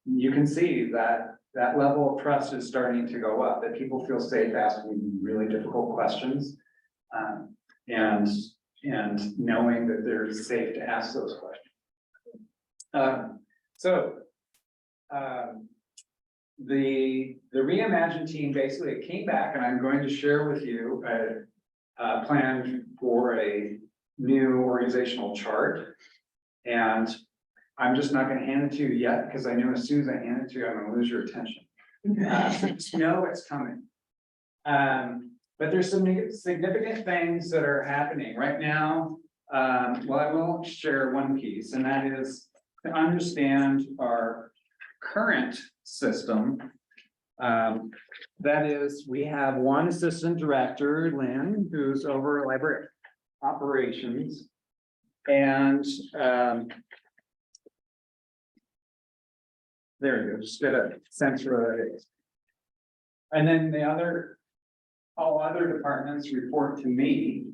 you can see that that level of trust is starting to go up, that people feel safe asking really difficult questions. And knowing that they're safe to ask those questions. The Reimagine team basically came back, and I'm going to share with you a plan for a new organizational chart. And I'm just not gonna hand it to you yet, because I know as soon as I hand it to you, I'm gonna lose your attention. Just know it's coming. But there's some significant things that are happening right now. Well, I will share one piece, and that is to understand our current system. That is, we have one assistant director, Lynne, who's over library operations. And there you go, just get a sense for what it is. And then all other departments report to me.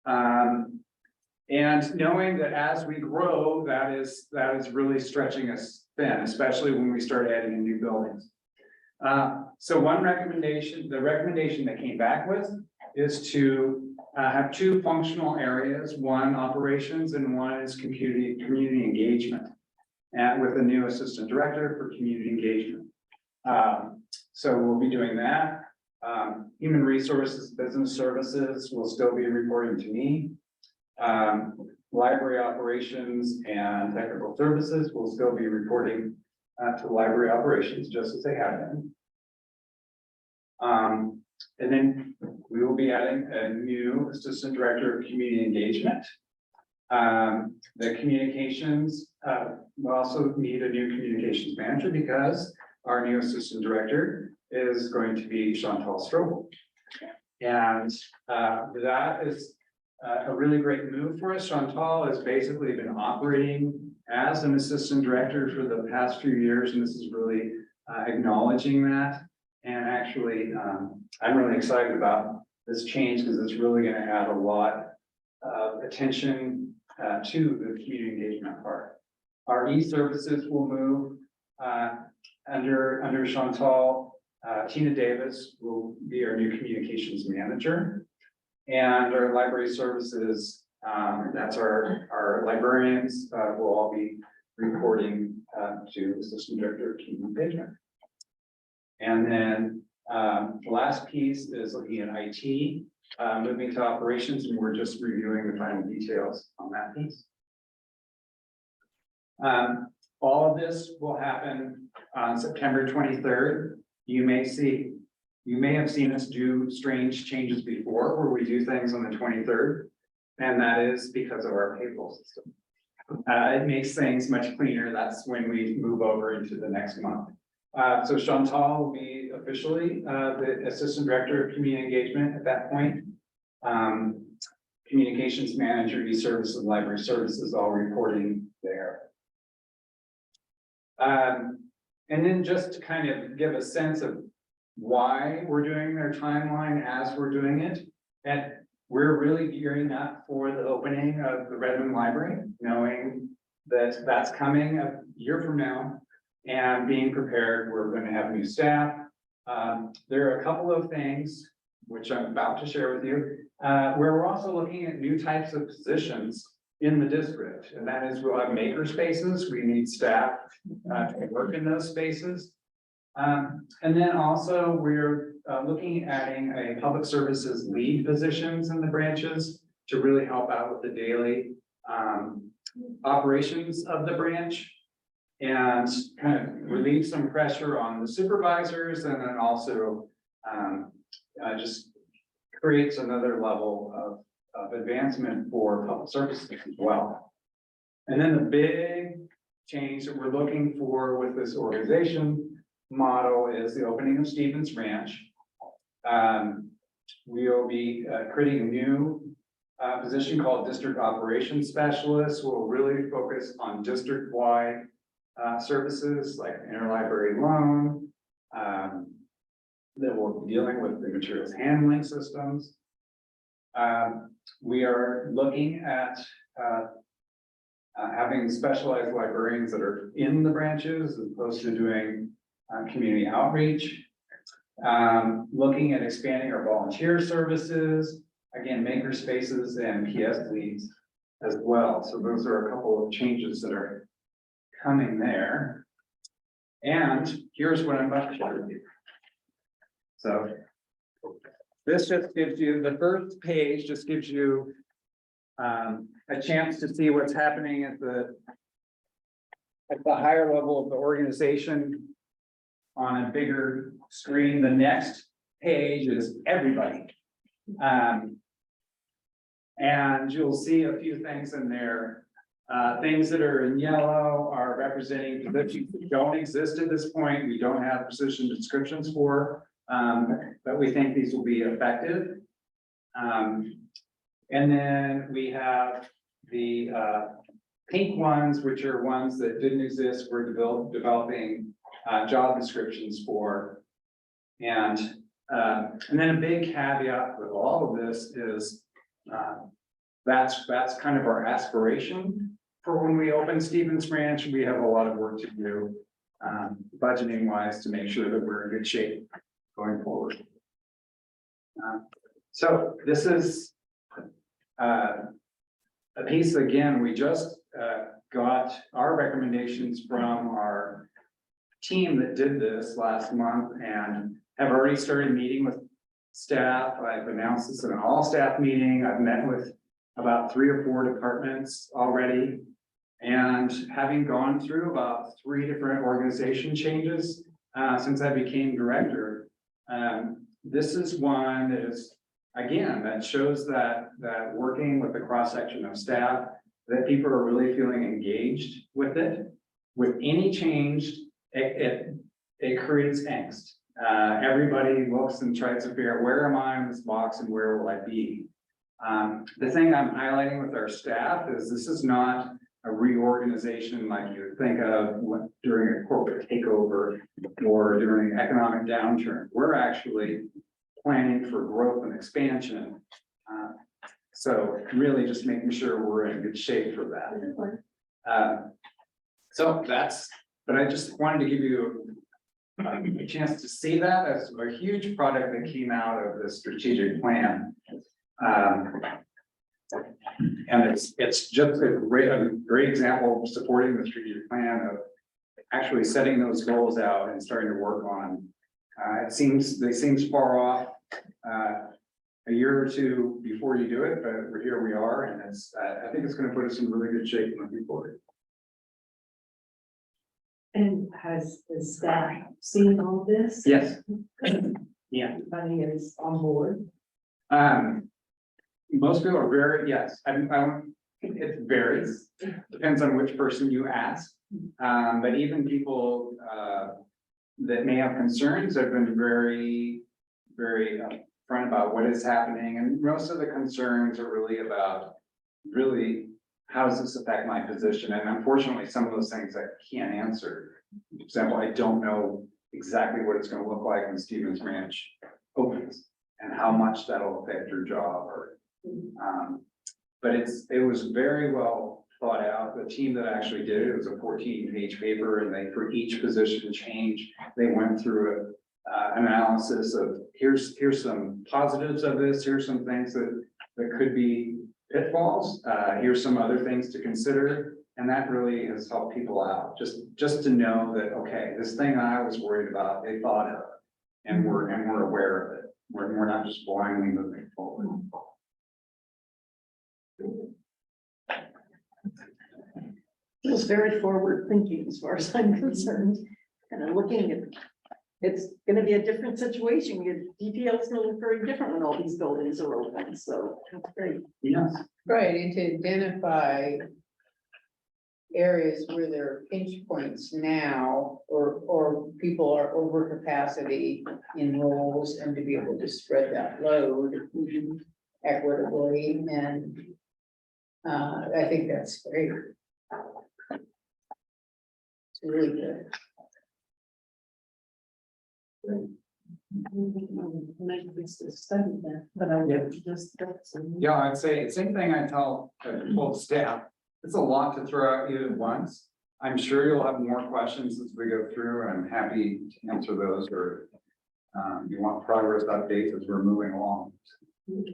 And knowing that as we grow, that is really stretching us thin, especially when we start adding in new buildings. So one recommendation, the recommendation that came back with is to have two functional areas, one operations and one is community engagement. And with a new assistant director for community engagement. So we'll be doing that. Human resources, business services will still be reporting to me. Library operations and technical services will still be reporting to library operations, just as they have been. And then we will be adding a new assistant director of community engagement. The communications, will also need a new communications manager because our new assistant director is going to be Chantal Strobel. And that is a really great move for us. Chantal has basically been operating as an assistant director for the past few years, and this is really acknowledging that. And actually, I'm really excited about this change because it's really going to add a lot of attention to the community engagement part. Our e-services will move under Chantal. Tina Davis will be our new communications manager. And our library services, that's our librarians, will all be reporting to Assistant Director of Community Engagement. And then the last piece is looking at IT, moving to operations, and we're just reviewing the final details on that piece. All of this will happen on September 23rd. You may have seen us do strange changes before where we do things on the 23rd, and that is because of our payroll system. It makes things much cleaner. That's when we move over into the next month. So Chantal will be officially the Assistant Director of Community Engagement at that point. Communications Manager, e-services, and library services all reporting there. And then just to kind of give a sense of why we're doing their timeline as we're doing it. And we're really gearing up for the opening of the Redmond Library, knowing that that's coming a year from now and being prepared. We're going to have new staff. There are a couple of things which I'm about to share with you, where we're also looking at new types of positions in the district. And that is, we'll have maker spaces. We need staff to work in those spaces. And then also we're looking at adding a public services lead positions in the branches to really help out with the daily operations of the branch and kind of relieve some pressure on the supervisors, and then also just creates another level of advancement for public services as well. And then the big change that we're looking for with this organization model is the opening of Stevens Ranch. We will be creating a new position called District Operations Specialist. We'll really focus on district-wide services like interlibrary loan, that we'll be dealing with the materials handling systems. We are looking at having specialized librarians that are in the branches as opposed to doing community outreach. Looking at expanding our volunteer services, again, maker spaces and PS leads as well. So those are a couple of changes that are coming there. And here's what I'm about to share with you. So this just gives you, the first page just gives you a chance to see what's happening at the higher level of the organization on a bigger screen. The next page is everybody. And you'll see a few things in there. Things that are in yellow are representing positions that don't exist at this point. We don't have position descriptions for, but we think these will be effective. And then we have the pink ones, which are ones that didn't exist. We're developing job descriptions for. And then a big caveat with all of this is that's kind of our aspiration for when we open Stevens Branch. We have a lot of work to do budgeting wise to make sure that we're in good shape going forward. So this is a piece, again, we just got our recommendations from our team that did this last month and have already started meeting with staff. I've announced this in an all staff meeting. I've met with about 3 or 4 departments already. And having gone through about 3 different organization changes since I became director, this is one that is, again, that shows that working with the cross section of staff, that people are really feeling engaged with it. With any change, it creates angst. Everybody looks and tries to figure out, where am I in this box and where will I be? The thing I'm highlighting with our staff is this is not a reorganization like you would think of during a corporate takeover or during an economic downturn. We're actually planning for growth and expansion. So really just making sure we're in good shape for that. So that's, but I just wanted to give you a chance to see that as a huge product that came out of the strategic plan. And it's just a great example of supporting the strategic plan of actually setting those goals out and starting to work on. It seems far off a year or 2 before you do it, but here we are, and it's I think it's going to put us in really good shape moving forward. And has the staff seen all this? Yes. Yeah. Everybody is on board. Most people are very, yes, it varies, depends on which person you ask. But even people that may have concerns have been very, very upfront about what is happening. And most of the concerns are really about, how does this affect my position? And unfortunately, some of those things I can't answer. For example, I don't know exactly what it's going to look like when Stevens Ranch opens and how much that'll affect your job. But it was very well thought out. The team that actually did it, was a 14-page paper, and they, for each position change, they went through an analysis of here's some positives of this, here's some things that could be pitfalls, here's some other things to consider, and that really has helped people out. Just to know that, okay, this thing I was worried about, they thought of, and we're aware of it. We're not just blindly moving forward. Feels very forward thinking as far as I'm concerned, kind of looking at, it's gonna be a different situation. Your DPL is gonna look very different when all these buildings are open, so that's great. Yes. Right, and to identify areas where there are pinch points now, or people are over capacity in roles, and to be able to spread that load equitably, and I think that's great. It's really good. Make this a study then, but I would just. Yeah, I'd say same thing I tell full staff. it's a lot to throw at you at once. I'm sure you'll have more questions as we go through, and I'm happy to answer those, or you want progress updates as we're moving along.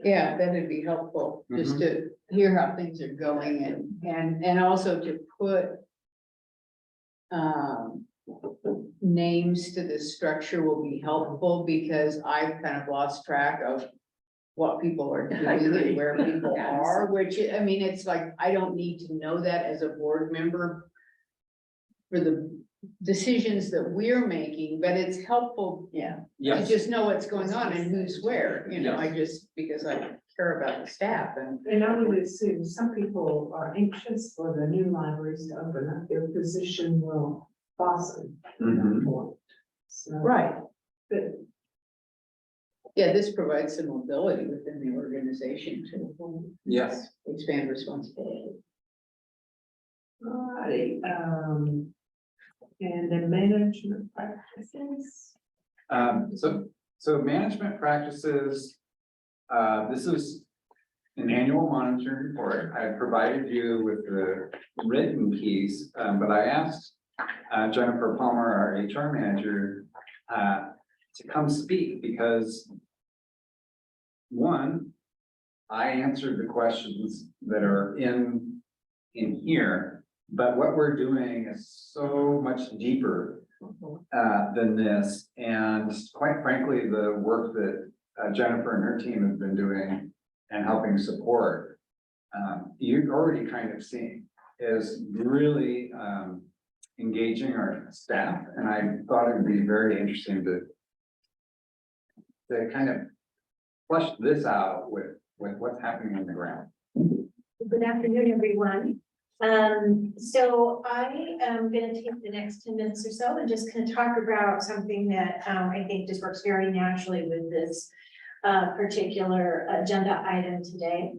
Yeah, that'd be helpful, just to hear how things are going and also to put names to the structure will be helpful, because I've kind of lost track of what people are doing and where people Yes. are, which, I mean, it's like, I don't need to know that as a board member for the decisions that we're making, but it's helpful Yeah. to Yes, just know what's going on and who's where, you know, I just, because I care about the staff and. And I would assume some people are anxious for the new libraries to open up, their position will blossom. Mhm. So, Right. but Yeah, this provides some mobility within the organization to yes. expand responsibility. Alrighty, and the management practices. So management practices, this is an annual monitoring report. I provided you with the written piece, but I asked Jennifer Palmer, our HR manager, to come speak, because one, I answered the questions that are in here, but what we're doing is so much deeper than this. And quite frankly, the work that Jennifer and her team have been doing and helping support, you've already kind of seen is really engaging our staff. And I thought it would be very interesting to kind of flesh this out with what's happening on the ground. Good afternoon, everyone. So I am going to take the next 10 minutes or so and just going to talk about something that I think just works very naturally with this particular agenda item today.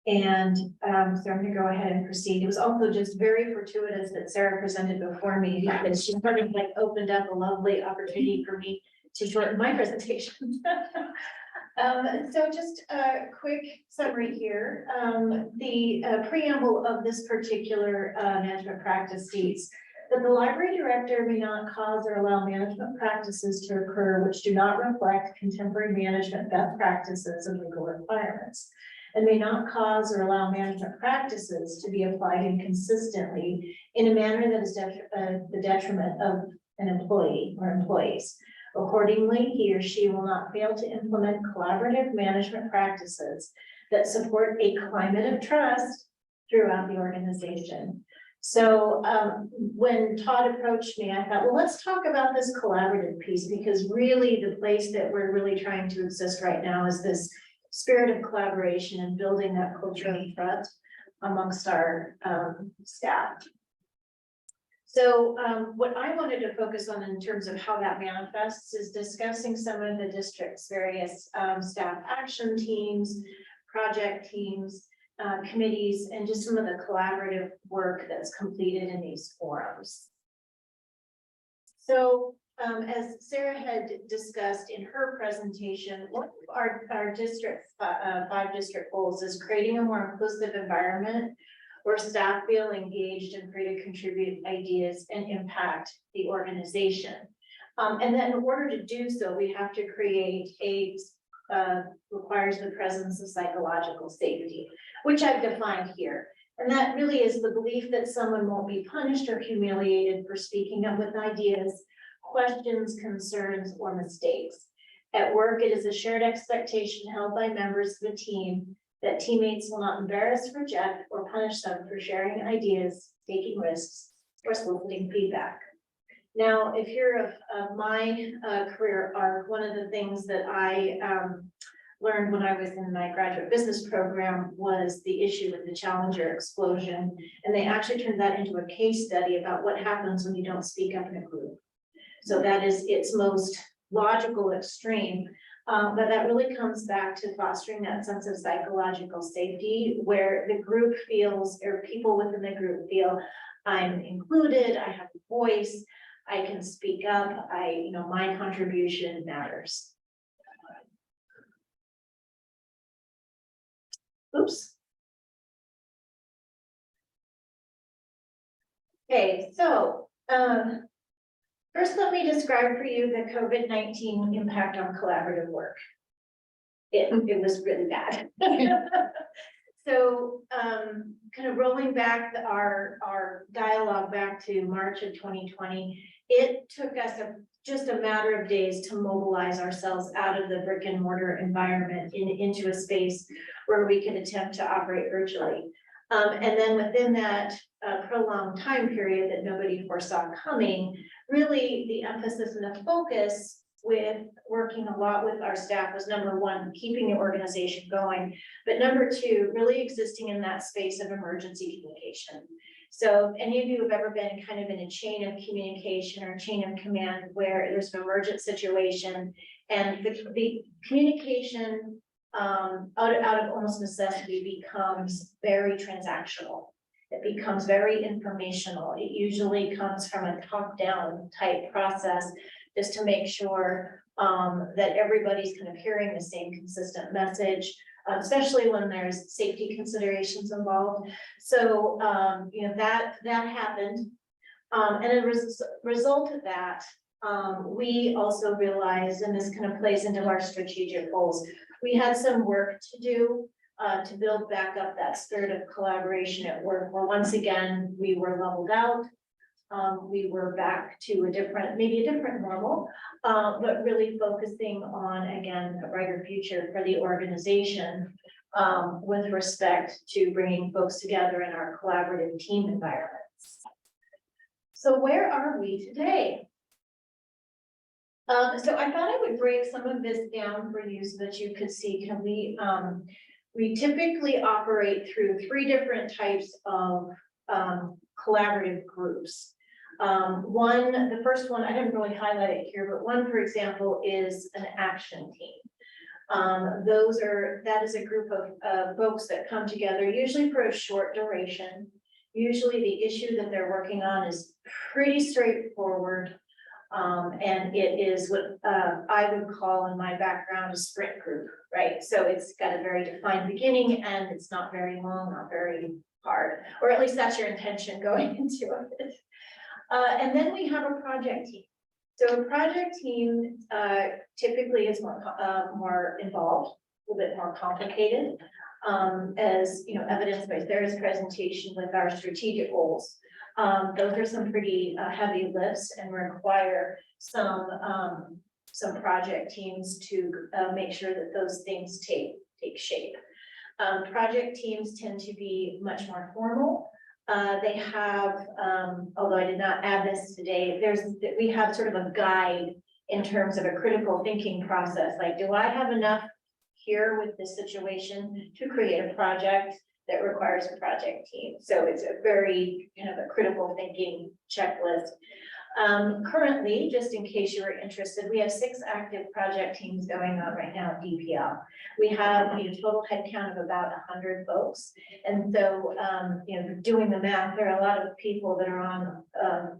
And so I'm going to go ahead and proceed. It was also just very fortuitous that Sara presented before me, because she sort of like opened up a lovely opportunity for me to shorten my presentation. So just a quick summary here. The preamble of this particular management practice states that the library director may not cause or allow management practices to occur which do not reflect contemporary management best practices and legal requirements, and may not cause or allow management practices to be applied inconsistently in a manner that is the detriment of an employee or employees. Accordingly, he or she will not fail to implement collaborative management practices that support a climate of trust throughout the organization. So when Todd approached me, I thought, well, let's talk about this collaborative piece, because really the place that we're really trying to exist right now is this spirit of collaboration and building that culture of trust amongst our staff. So what I wanted to focus on in terms of how that manifests is discussing some of the district's various staff action teams, project teams, committees, and just some of the collaborative work that's completed in these forums. So as Sara had discussed in her presentation, one of our district's 5 district goals is creating a more inclusive environment where staff feel engaged and free to contribute ideas and impact the organization. And then in order to do so, we have to create requires the presence of psychological safety, which I've defined here. And that really is the belief that someone won't be punished or humiliated for speaking up with ideas, questions, concerns, or mistakes. At work, it is a shared expectation held by members of the team that teammates will not embarrass, reject, or punish them for sharing ideas, taking risks, or soliciting feedback. Now, if you're of my career arc, one of the things that I learned when I was in my graduate business program was the issue with the Challenger explosion. And they actually turned that into a case study about what happens when you don't speak up in a group. So that is its most logical extreme. But that really comes back to fostering that sense of psychological safety, where the group feels, or people within the group feel, I'm included, I have a voice, I can speak up, my contribution matters. Oops. Okay, so, first let me describe for you the COVID-19 impact on collaborative work. It was really bad. So, kind of rolling back our dialogue back to March of 2020, it took us just a matter of days to mobilize ourselves out of the brick and mortar environment into a space where we could attempt to operate virtually. And then within that prolonged time period that nobody foresaw coming, really the emphasis and the focus with working a lot with our staff was number one, keeping the organization going, but number two, really existing in that space of emergency communication. So if any of you have ever been kind of in a chain of communication or a chain of command where there's an emergent situation and the communication out of almost necessity becomes very transactional. It becomes very informational. It usually comes from a top-down type process just to make sure that everybody's kind of hearing the same consistent message, especially when there's safety considerations involved. So, you know, that happened. And as a result of that, we also realized, and this kind of plays into our strategic goals, we had some work to do to build back up that spirit of collaboration at work, where once again, we were leveled out. We were back to maybe a different normal, but really focusing on, again, a brighter future for the organization with respect to bringing folks together in our collaborative team environments. So where are we today? So I thought I would break some of this down for you so that you could see, we typically operate through 3 different types of collaborative groups. The first one, I didn't really highlight it here, but one, for example, is an action team. That is a group of folks that come together, usually for a short duration. Usually the issue that they're working on is pretty straightforward. And it is what I would call in my background a sprint group, right? So it's got a very defined beginning and it's not very long, not very hard, or at least that's your intention going into it. And then we have a project team. So a project team typically is more involved, a little bit more complicated, as you know, evidenced by Sarah's presentation with our strategic goals. Those are some pretty heavy lifts and require some project teams to make sure that those things take shape. Project teams tend to be much more formal. They have, although I did not add this today, we have sort of a guide in terms of a critical thinking process. Like, do I have enough here with this situation to create a project that requires a project team? So it's a very kind of a critical thinking checklist. Currently, just in case you were interested, we have 6 active project teams going on right now at DPL. We have a total headcount of about 100 folks. And so, you know, doing the math, there are a lot of people that are on,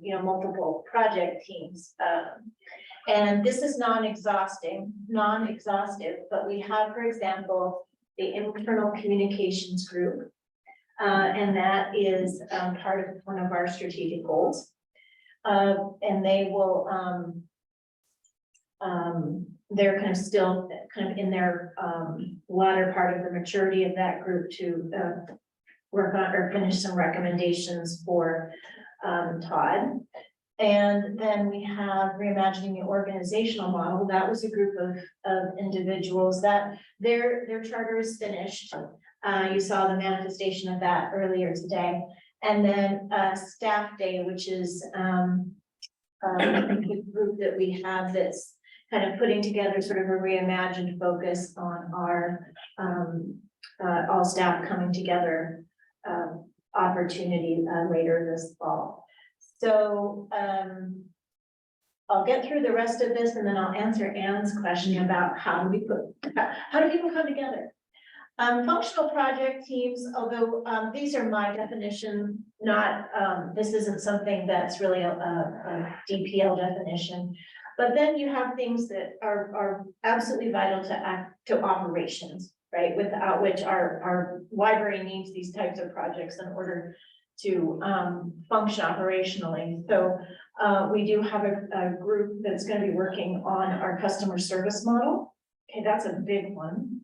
you know, multiple project teams. And this is non-exhaustive, but we have, for example, the internal communications group. And that is part of one of our strategic goals. And they will, they're kind of still kind of in their latter part of the maturity of that group to work on or finish some recommendations for Todd. And then we have reimagining the organizational model. That was a group of individuals that their charter is finished. You saw the manifestation of that earlier today. And then staff day, which is the group that we have that's kind of putting together sort of a reimagined focus on our all staff coming together opportunity later this fall. So I'll get through the rest of this and then I'll answer Anne's question about how do people come together? Functional project teams, although these are my definition, not this isn't something that's really a DPL definition. But then you have things that are absolutely vital to operations, right? Without which our library needs these types of projects in order to function operationally. So we do have a group that's gonna be working on our customer service model. Okay, that's a big one.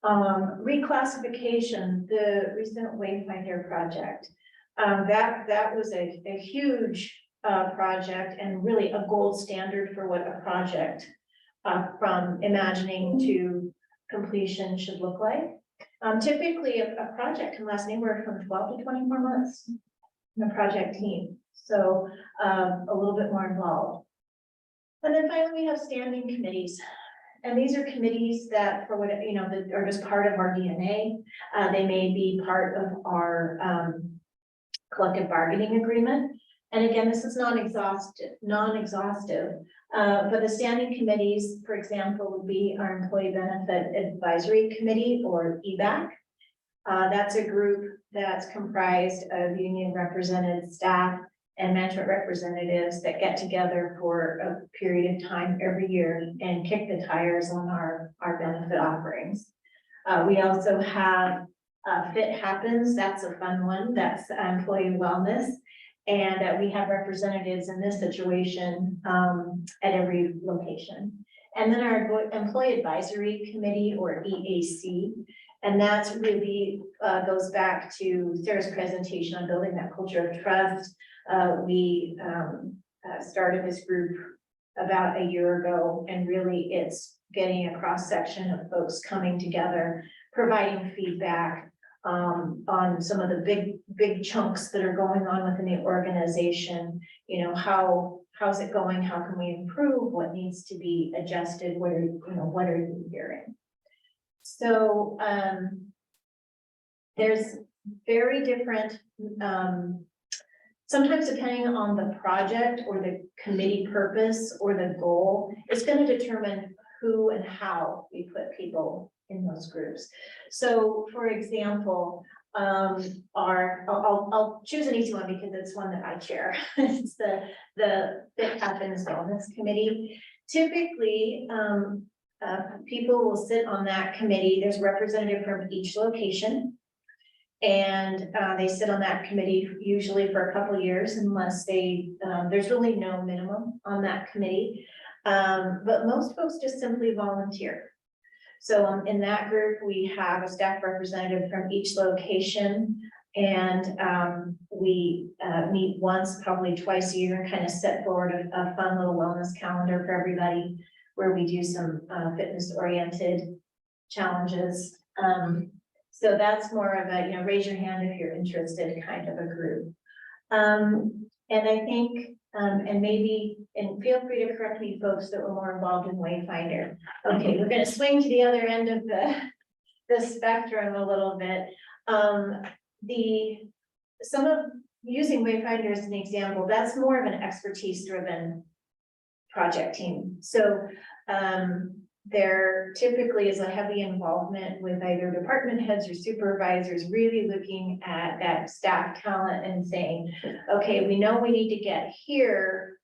Reclassification, the recent Wayfinder project. That was a huge project and really a gold standard for what a project from imagining to completion should look like. Typically, a project can last anywhere from 12 to 24 months in a project team, so a little bit more involved. And then finally, we have standing committees. And these are committees that, for what, that are just part of our DNA. They may be part of our collective bargaining agreement. And again, this is non-exhaustive, but the standing committees, for example, would be our Employee Benefit Advisory Committee, or EBAC. That's a group that's comprised of union represented staff and management representatives that get together for a period of time every year and kick the tires on our benefit offerings. We also have Fit Happens, that's a fun one, that's employee wellness. And we have representatives in this situation at every location. And then our Employee Advisory Committee, or EAC, and that's really goes back to Sara's presentation on building that culture of trust. We started this group about a year ago, and really it's getting a cross section of folks coming together, providing feedback on some of the big chunks that are going on within the organization. How's it going? How can we improve? What needs to be adjusted? What are you hearing? So there's very different, sometimes depending on the project or the committee purpose or the goal, it's going to determine who and how we put people in those groups. So for example, I'll choose an easy one because it's one that I chair. It's the Fit Happens Wellness Committee. Typically, people will sit on that committee. There's a representative from each location. And they sit on that committee usually for a couple of years, unless there's really no minimum on that committee. But most folks just simply volunteer. So in that group, we have a staff representative from each location, and we meet once, probably twice a year, and kind of set forward a fun little wellness calendar for everybody, where we do some fitness-oriented challenges. So that's more of a, raise your hand if you're interested kind of a group. And I think, and feel free to correct me, folks that were more involved in Wayfinder. Okay, we're gonna swing to the other end of the spectrum a little bit. Some of using Wayfinder as an example, that's more of an expertise-driven project team. So there typically is a heavy involvement with either department heads or supervisors, really looking at that staff talent and saying, okay, we know we need to get here.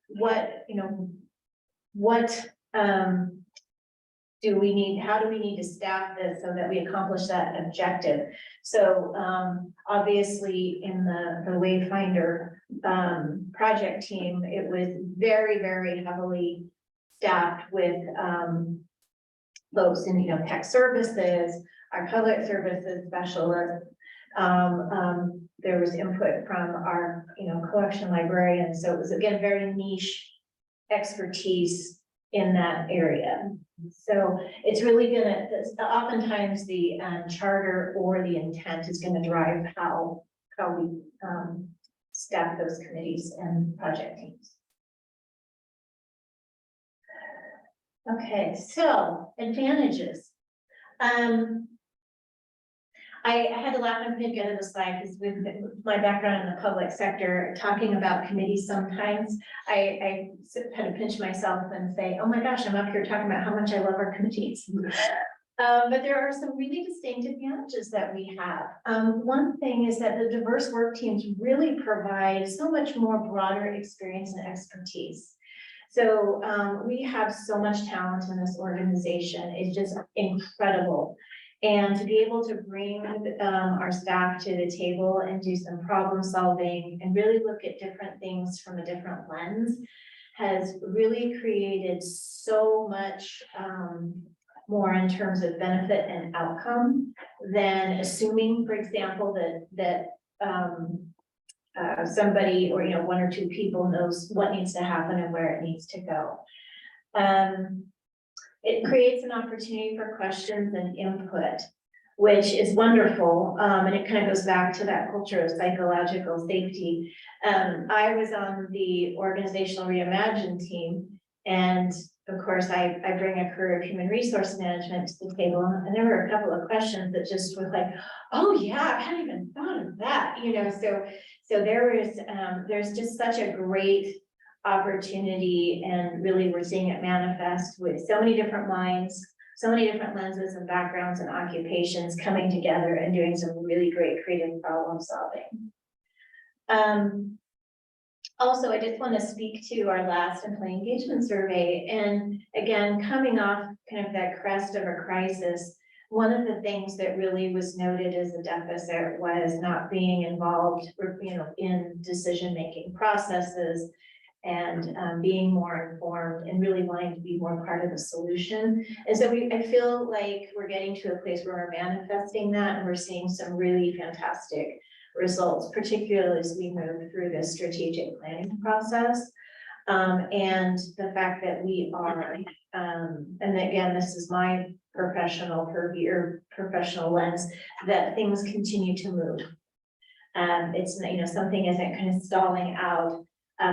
What do we need? How do we need to staff this so that we accomplish that objective? So obviously in the Wayfinder project team, it was very, very heavily staffed with folks in tech services, our public services specialists. There was input from our collection librarians, so it was again very niche expertise in that area. So it's really gonna, oftentimes the charter or the intent is gonna drive how we staff those committees and project teams. Okay, so advantages. I had to laugh and put together the slide because with my background in the public sector, talking about committees, sometimes I had to pinch myself and say, oh my gosh, I'm up here talking about how much I love our committees. But there are some really distinct advantages that we have. One thing is that the diverse work teams really provide so much more broader experience and expertise. So we have so much talent in this organization. It's just incredible. And to be able to bring our staff to the table and do some problem solving and really look at different things from a different lens has really created so much more in terms of benefit and outcome than assuming, for example, that somebody or, one or two people knows what needs to happen and where it needs to go. It creates an opportunity for questions and input, which is wonderful. And it kind of goes back to that culture of psychological safety. I was on the organizational reimagine team, and of course, I bring a career of human resource management to the table, and there were a couple of questions that just was like, oh yeah, I hadn't even thought of that, so there's just such a great opportunity, and really we're seeing it manifest with so many different minds, so many different lenses and backgrounds and occupations coming together and doing some really great creative problem solving. Also, I just want to speak to our last employee engagement survey, and again, coming off kind of that crest of a crisis, one of the things that really was noted as a deficit was not being involved, in decision-making processes, and being more informed and really wanting to be more part of the solution. And so I feel like we're getting to a place where we're manifesting that, and we're seeing some really fantastic results, particularly as we move through this strategic planning process. And the fact that we are, and again, this is my professional purview or professional lens, that things continue to move. It's, something isn't kind of stalling out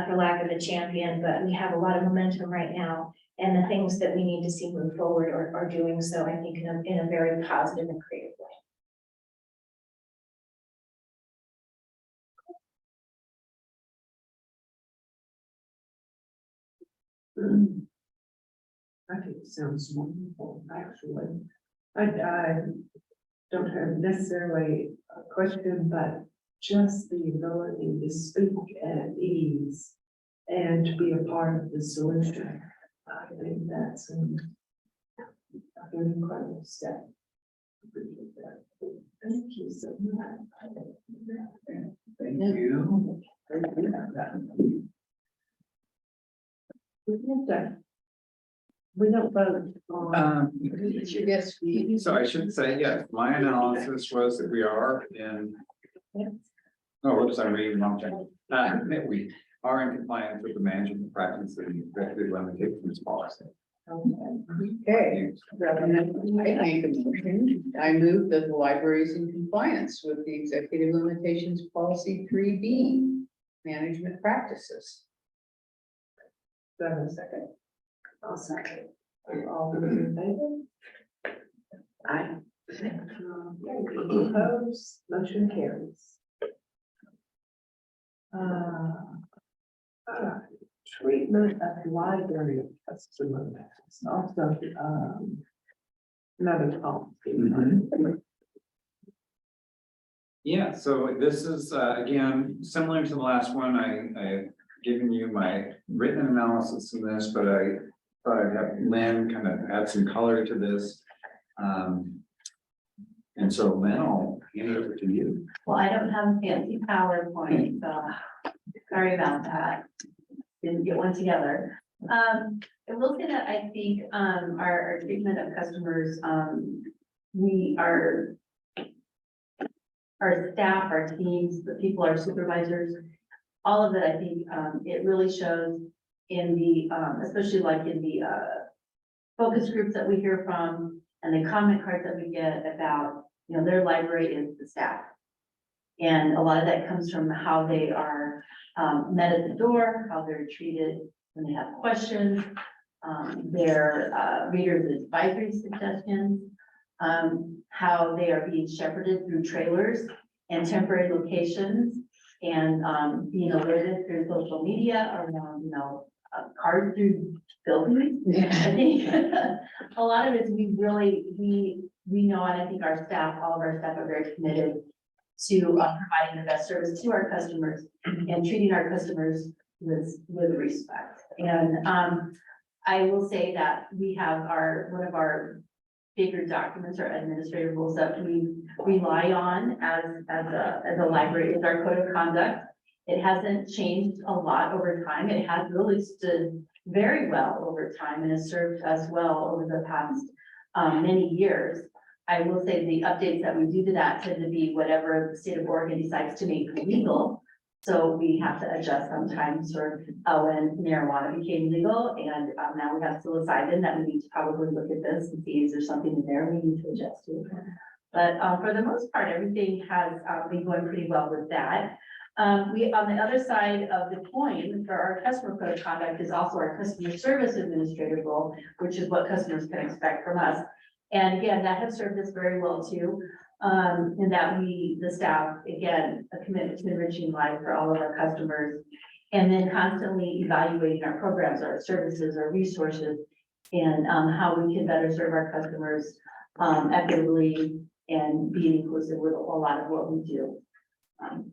for lack of a champion, but we have a lot of momentum right now, and the things that we need to see move forward are doing so, I think, in a very positive and creative way. I think it sounds wonderful, actually. I don't have necessarily a question, but just the ability to speak at ease and to be a part of the solution. I think that's an incredible step. Appreciate that. Thank you so much. Thank you. We don't vote on. It's your guest speak. So I should say, yes, my analysis was that we are in. Oh, whoops, I'm reading the wrong thing. That we are in compliance with the management practice and executive limitations policy. Okay. I make a motion. I move that the library is in compliance with the executive limitations policy 3B, management practices. Do I have a second? I'll second. All those in favor? Aye. Opposed, motion carries. Treatment of library customer matters, also, another policy. Yeah, so this is, again, similar to the last one, I've given you my written analysis in this, but I thought I'd have Lynn kind of add some color to this. And so Lynn, I'll hand it over to you. Well, I don't have a fancy PowerPoint, so sorry about that. Didn't get one together. I will say that I think our treatment of customers, our staff, our teams, the people, our supervisors, all of it, I think it really shows in the, especially like in the focus groups that we hear from and the comment cards that we get about, their library is the staff. And a lot of that comes from how they are met at the door, how they're treated when they have questions, their readers' advisory suggestions, how they are being shepherded through trailers and temporary locations, and being alerted through social media around, cards through buildings. Yeah. I think a lot of it is we know, and I think our staff, all of our staff are very committed to providing the best service to our customers and treating our customers with respect. And I will say that we have one of our bigger documents or administrative rules that we rely on as a library is our code of conduct. It hasn't changed a lot over time. It has really stood very well over time and has served us well over the past many years. I will say the updates that we do to that tend to be whatever the state of Oregon decides to make legal. So we have to adjust sometimes for when marijuana became legal, and now we have psilocybin that we need to probably look at this and see is there something in there we need to adjust to. But for the most part, everything has been going pretty well with that. We, on the other side of the coin, for our customer code of conduct is also our customer service administrative role, which is what customers can expect from us. And again, that has served us very well too. In that the staff, again, a commitment to enriching life for all of our customers. And then constantly evaluating our programs, our services, our resources, and how we can better serve our customers equitably and be inclusive with a lot of what we do.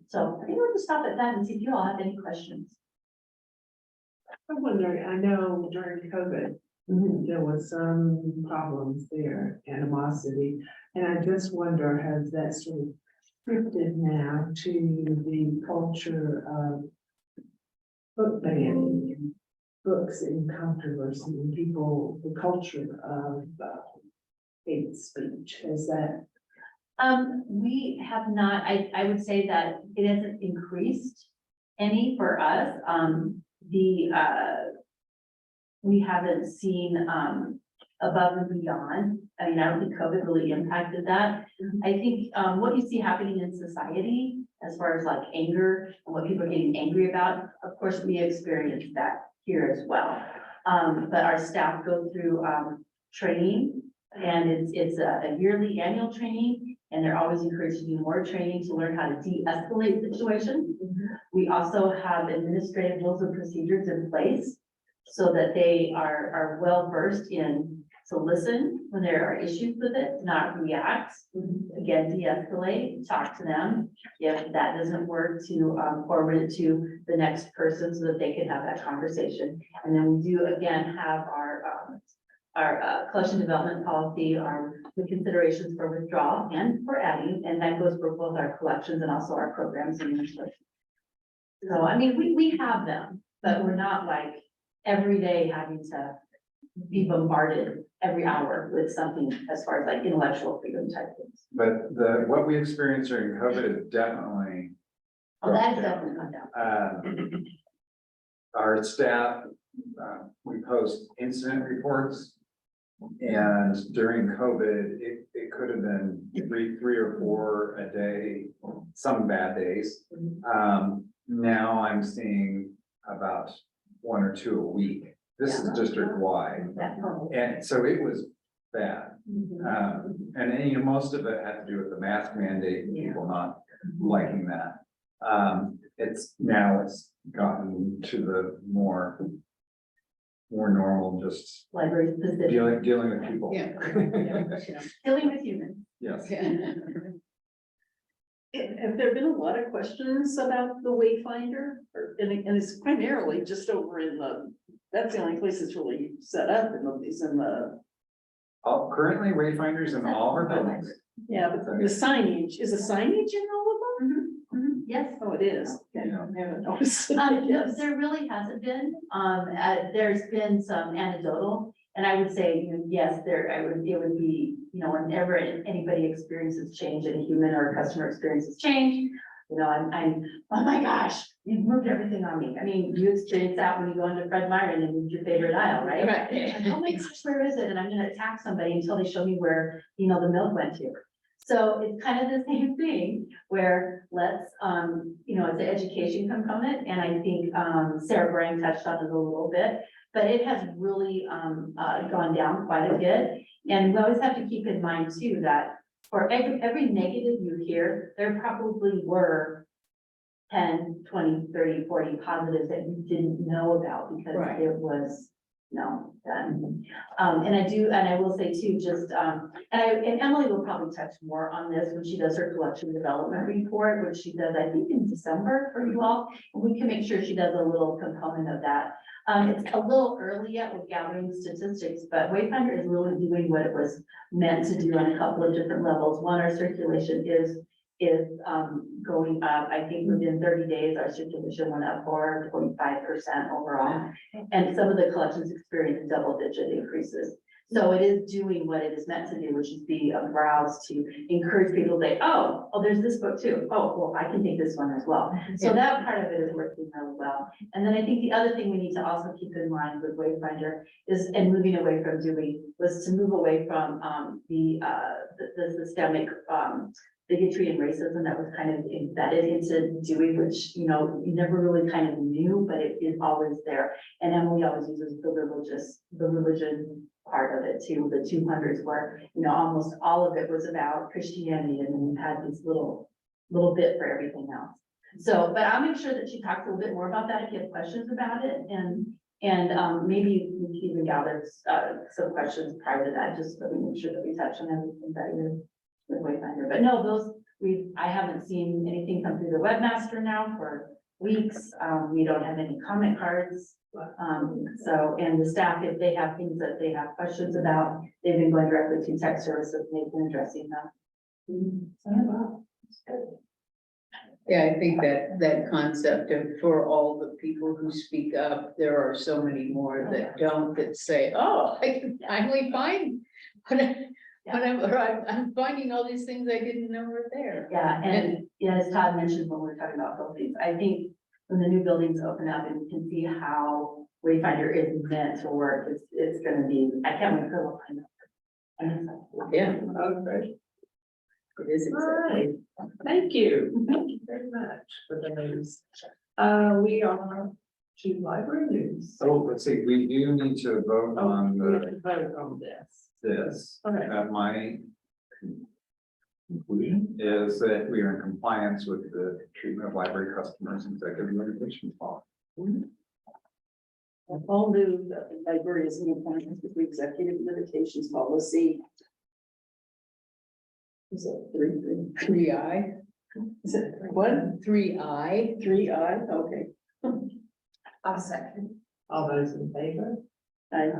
So I think we'll just stop at that and see if you all have any questions. I'm wondering, I know during COVID, there was some problems there, animosity, and I just wonder, has that sort of shifted now to the culture of book banning, books in controversy, and people, the culture of hate speech? Has that? We have not, I would say that it hasn't increased any for us. We haven't seen above and beyond. I mean, I don't think COVID really impacted that. I think what you see happening in society as far as like anger and what people are getting angry about, of course, we experience that here as well. But our staff go through training, and it's a yearly annual training, and they're always encouraged to do more training to learn how to de-escalate situations. We also have administrative rules and procedures in place so that they are well versed in to listen when there are issues with it, not react. Again, de-escalate, talk to them. If that doesn't work, to forward it to the next person so that they can have that conversation. And then we do again have our collection development policy, the considerations for withdrawal and for adding, and that goes for both our collections and also our programs and initiatives. So I mean, we have them, but we're not like every day having to be bombarded every hour with something as far as like intellectual freedom type things. But what we experienced during COVID is definitely. Oh, that has definitely gone down. Our staff, we post incident reports. And during COVID, it could have been three or four a day, some bad days. Now I'm seeing about 1 or 2 a week. This is district wide. And so it was bad. And then, you know, most of it had to do with the mask mandate and people not liking that. It's gotten to the more normal, just Library specific. dealing with people. Yeah. Dealing with humans. Yes. Have there been a lot of questions about the Wayfinder? And it's primarily just over in that's the only place it's really set up is in the. Currently Wayfinders in all of our buildings. Yeah, but the signage, is the signage in all of them? Yes. Oh, it is. Okay, Yeah. I haven't noticed. No, there really hasn't been. There's been some anecdotal, and I would say, yes, it would be, whenever anybody experiences change and a human or a customer experiences change, I'm, oh my gosh, you've moved everything on me. I mean, you experience that when you go into Fred Meyer and move your favorite aisle, right? Right. Like, oh my gosh, where is it? And I'm gonna attack somebody until they show me where, the milk went to. So it's kind of the same thing where let's, it's an education component, and I think Sara Brang touched on it a little bit, but it has really gone down quite a bit. And we always have to keep in mind too, that for every negative you hear, there probably were 10, 20, 30, 40 positives that you didn't know about because Right. it was No, done. And I will say too, just, and Emily will probably touch more on this when she does her collection development report, which she does, I think in December for you all. And we can make sure she does a little component of that. It's a little early yet with gathering statistics, but Wayfinder is really doing what it was meant to do on a couple of different levels. One, our circulation is going up. I think within 30 days, our circulation went up 4.5% overall. And some of the collections experienced double-digit increases. So it is doing what it is meant to do, which is be a browse to encourage people to say, oh, there's this book too. Oh, well, I can take this one as well. So that part of it is working really well. And then I think the other thing we need to also keep in mind with Wayfinder is, and moving away from doing, was to move away from the systemic bigotry and racism that was kind of embedded into doing, which, you know, you never really kind of knew, but it is always there. And Emily always uses the religion part of it too, the 200s where, you know, almost all of it was about Christianity, and then you had this little bit for everything else. So, but I'll make sure that she talks a little bit more about that if you have questions about it, and maybe we can even gather some questions prior to that, just so we make sure that we touch on everything that is with Wayfinder. But no, I haven't seen anything come through the webmaster now for weeks. We don't have any comment cards. So, and the staff, if they have things that they have questions about, they've been going directly to tech services and they've been addressing them. So, wow, it's good. Yeah, I think that concept of for all the people who speak up, there are so many more that don't, that say, oh, I can finally find. I'm finding all these things I didn't know were there. Yeah, and yeah, as Todd mentioned when we were talking about buildings, I think when the new buildings open up and you can see how Wayfinder is meant to work, it's gonna be, I can't wait for the Yeah. Okay. It is All exciting. right, thank you very much for those. We are to library news. Oh, let's see, we do need to vote on We have to vote on this. Okay. My conclusion is that we are in compliance with the treatment of library customers and executive litigation law. I'll move that the library is in compliance with the executive limitations policy. Is it 3I? Is it what? 3I. 3I, okay. I'll second. All those in favor? I,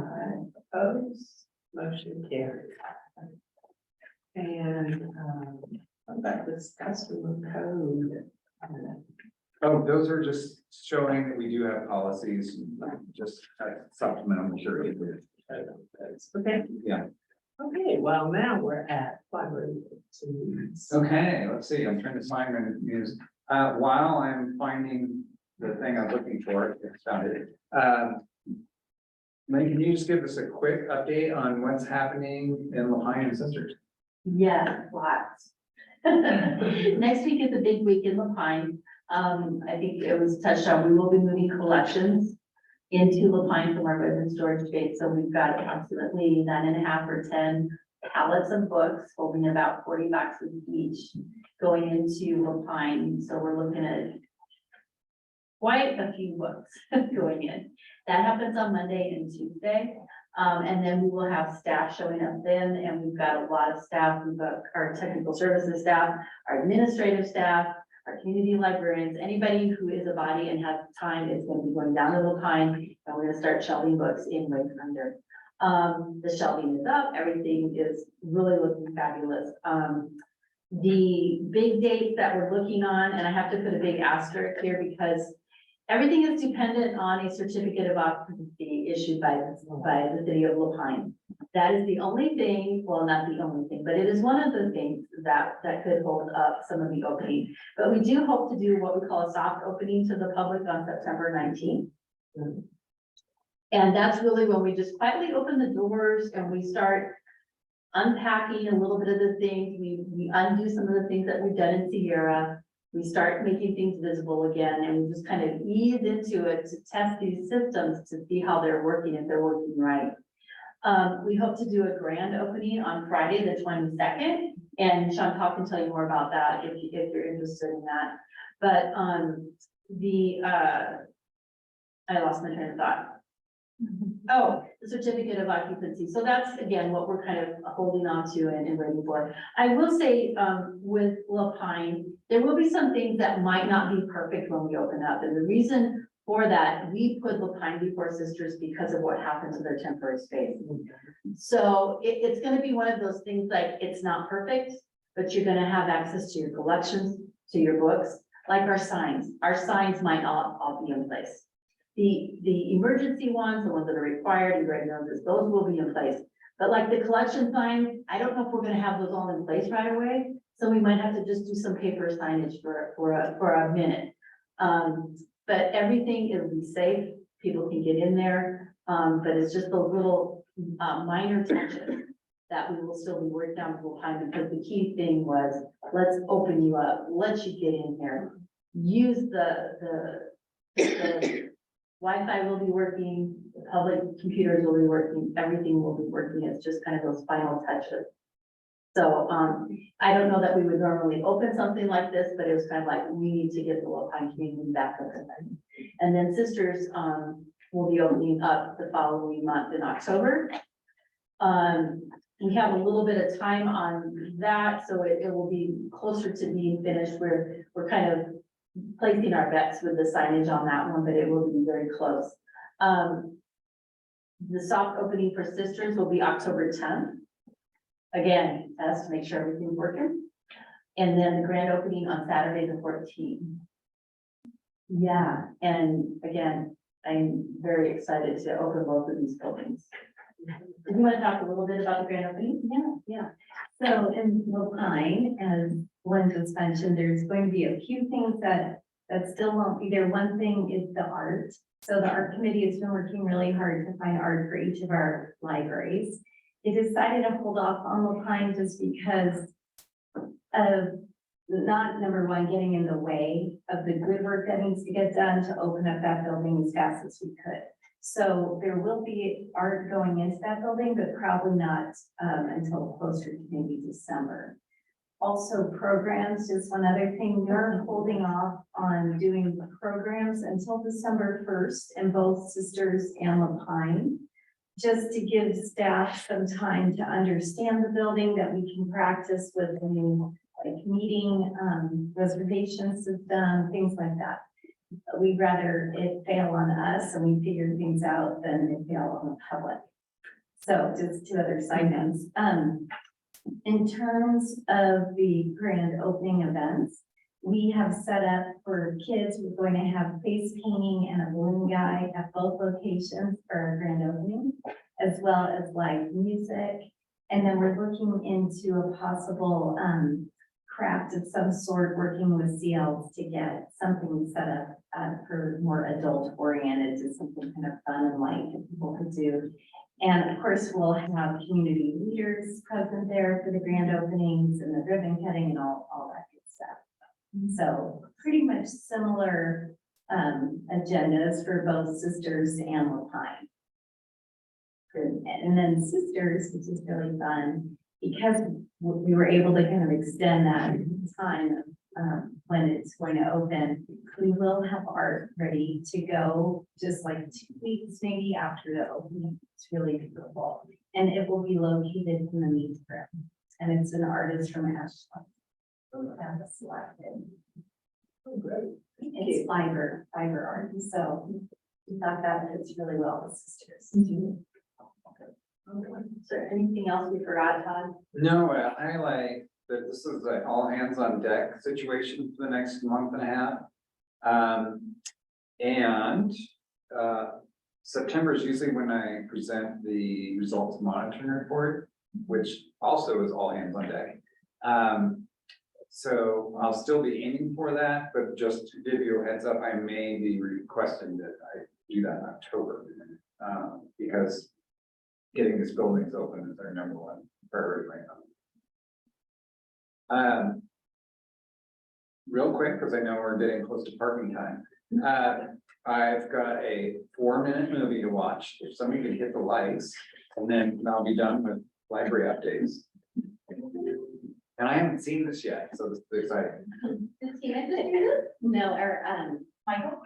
Opposed? Motion carried. And, what about this customer code? Oh, those are just showing that we do have policies, just supplement, I'm sure. Okay. Yeah. Okay, well, now we're at library news. Okay, let's see, I'm trying to find my news. While I'm finding the thing I'm looking for, it's found it. Lynne, can you just give us a quick update on what's happening in Lehigh and Sisters? yeah, lots. Next week is a big week in La Pine. I think it was touched on, we will be moving collections into La Pine from our Redmond storage space. So we've got approximately 9.5 or 10 pallets of books holding about 40 boxes each going into La Pine. So we're looking at quite a few books going in. That happens on Monday and Tuesday. And then we will have staff showing up then, and we've got a lot of staff. We've got our technical services staff, our administrative staff, our community librarians, anybody who is a body and has time is going to be going down to La Pine, and we're going to start shelving books in Wayfinder. The shelving is up, everything is really looking fabulous. The big dates that we're looking on, and I have to put a big asterisk here because everything is dependent on a certificate of occupancy issued by the city of La Pine. That is the only thing, well, not the only thing, but it is one of the things that could hold up some of the opening. But we do hope to do what we call a soft opening to the public on September 19th. And that's really when we just quietly open the doors and we start unpacking a little bit of the things. We undo some of the things that we've done in Sierra. We start making things visible again, and we just kind of ease into it to test these systems to see how they're working, if they're working right. We hope to do a grand opening on Friday, the 22nd, and Chantal can tell you more about that if you're interested in that. But I lost my train of thought. Oh, the certificate of occupancy. So that's again, what we're kind of holding on to and waiting for. I will say, with La Pine, there will be some things that might not be perfect when we open up. And the reason for that, we put La Pine before Sisters because of what happened to their temporary space. So it's gonna be one of those things like, it's not perfect, but you're gonna have access to your collections, to your books, like our signs. Our signs might not all be in place. The emergency ones, the ones that are required, you already know this, those will be in place. But like the collection signs, I don't know if we're gonna have those all in place right away. So we might have to just do some paper signage for a minute. But everything, it'll be safe, people can get in there. But it's just those little minor touches that we will still be working on full time, because the key thing was, let's open you up, let you get in here. Use the Wi-Fi will be working, the public computers will be working, everything will be working. It's just kind of those final touches. So, I don't know that we would normally open something like this, but it was kind of like, we need to get the Low Pine community back up. And then Sisters, will be opening up the following month in October. We have a little bit of time on that, so it will be closer to being finished. We're kind of placing our bets with the signage on that one, but it will be very close. The soft opening for Sisters will be October 10th. Again, that's to make sure everything's working. And then the grand opening on Saturday, the 14th. Yeah, and again, I'm very excited to open both of these buildings. Do you want to talk a little bit about the grand opening? Yeah. So in La Pine, as Lynne just mentioned, there's going to be a few things that still won't be there. One thing is the art. So the art committee has been working really hard to find art for each of our libraries. They decided to hold off on La Pine just because of not, number one, getting in the way of the good work that needs to get done to open up that building as fast as we could. So there will be art going into that building, but probably not until closer to maybe December. Also programs, just one other thing, we're holding off on doing programs until December 1st in both Sisters and La Pine, just to give staff some time to understand the building, that we can practice with the new like meeting reservation system, things like that. We'd rather it fail on us and we figure things out than it fail on the public. So just two other side notes. In terms of the grand opening events, we have set up for kids, we're going to have face painting and a balloon guy at both locations for our grand opening, as well as live music. And then we're looking into a possible craft of some sort, working with CLs to get something set up for more adult oriented, to something kind of fun and light that people could do. And of course, we'll have community leaders present there for the grand openings and the ribbon cutting and all that good stuff. So pretty much similar agendas for both Sisters and La Pine. And then Sisters, which is really fun, because we were able to kind of extend that time when it's going to open. We will have art ready to go just like 2 weeks maybe after the opening. It's really beautiful. And it will be located in the meat room. And it's an artist from Ashland. That's selected. Oh, great. It's fiber art. So we thought that fits really well with Sisters. Is there anything else we forgot, Todd? No, I highlight that this is an all hands on deck situation for the next month and a half. September is usually when I present the results monitoring report, which also is all hands on deck. So I'll still be aiming for that, but just to give you a heads up, I may be requesting that I do that in October. Because getting these buildings open is our number one priority right now. Real quick, because I know we're getting close to parking time. I've got a 4-minute movie to watch. If somebody could hit the lights, and then I'll be done with library updates. And I haven't seen this yet, so this is exciting. No, or Michael?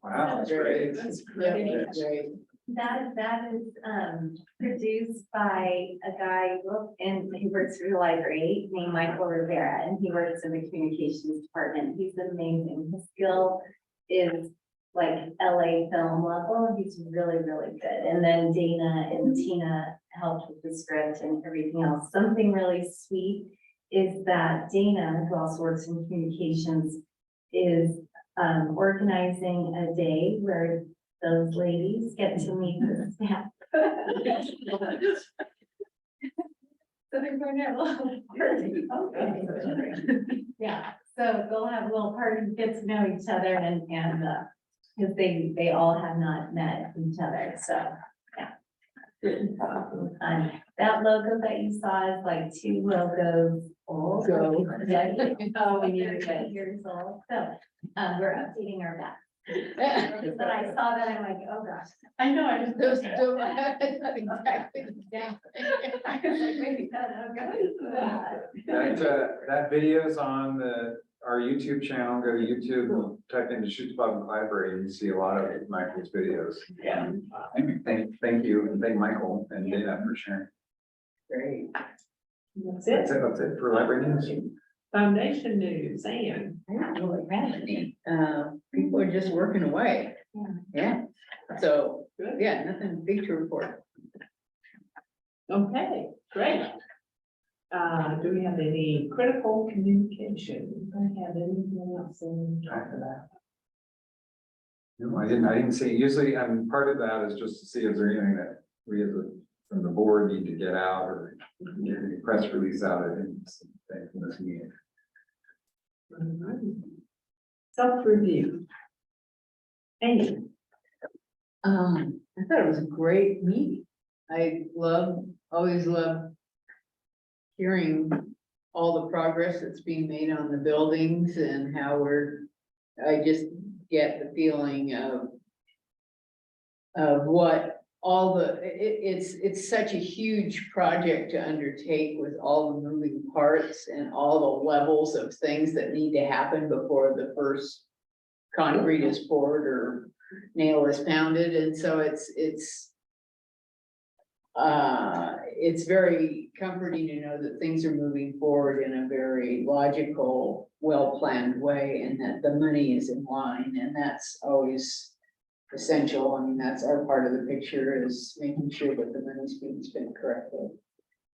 Wow, that's great. That's great. That is, produced by a guy, and he works for the library named Michael Rivera, and he works in the communications department. He's amazing. His skill is like LA film level. He's really, really good. And then Dana and Tina helped with the script and everything else. Something really sweet is that Dana, who also works in communications, is organizing a day where those ladies get to meet the staff. So they're going to have a little party. Okay. Yeah, so they'll have a little party, get to know each other and, because they all have not met each other, so, yeah. That logo that you saw is like 2 logos old. Go. Yeah, oh, we need to get years old, so, we're updating our back. But I saw that, I'm like, oh gosh. I know, I just. Those don't have exactly. I was like, wait, That video's on our YouTube channel. Go to YouTube, type in Deschutes Public Library, and you see a lot of Michael's videos. Yeah. Thank you, and thank Michael and Dana for sharing. Great. That's it. That's it for library news. Foundation news, and People are just working away. Yeah. So, good. yeah, nothing big to report. Okay, great. Do we have any critical communication? Do I have anything else to talk about? No, I didn't see, usually, part of that is just to see if there's anything that we as from the board need to get out or get any press release out. I didn't see anything from this meeting. Self-review. Amy. I thought it was a great meeting. Always love hearing all the progress that's being made on the buildings and how I just get the feeling of what all it's such a huge project to undertake with all the moving parts and all the levels of things that need to happen before the first concrete is poured or nail is pounded. And so it's very comforting to know that things are moving forward in a very logical, well-planned way, and that the money is in line, and that's always essential. I mean, that's our part of the picture, is making sure that the money's being spent correctly.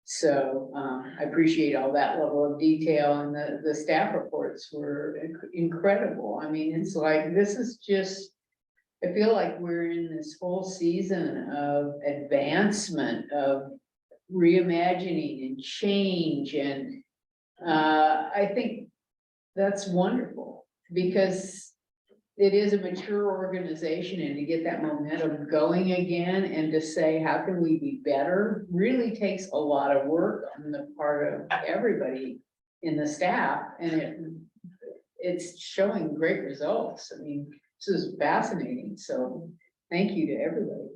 So I appreciate all that level of detail, and the staff reports were incredible. I mean, it's like, this is just, I feel like we're in this whole season of advancement, of reimagining and change. And I think that's wonderful, because it is a mature organization, and to get that momentum going again and to say, how can we be better, really takes a lot of work on the part of everybody in the staff. And it's showing great results. I mean, this is fascinating. So thank you to everybody.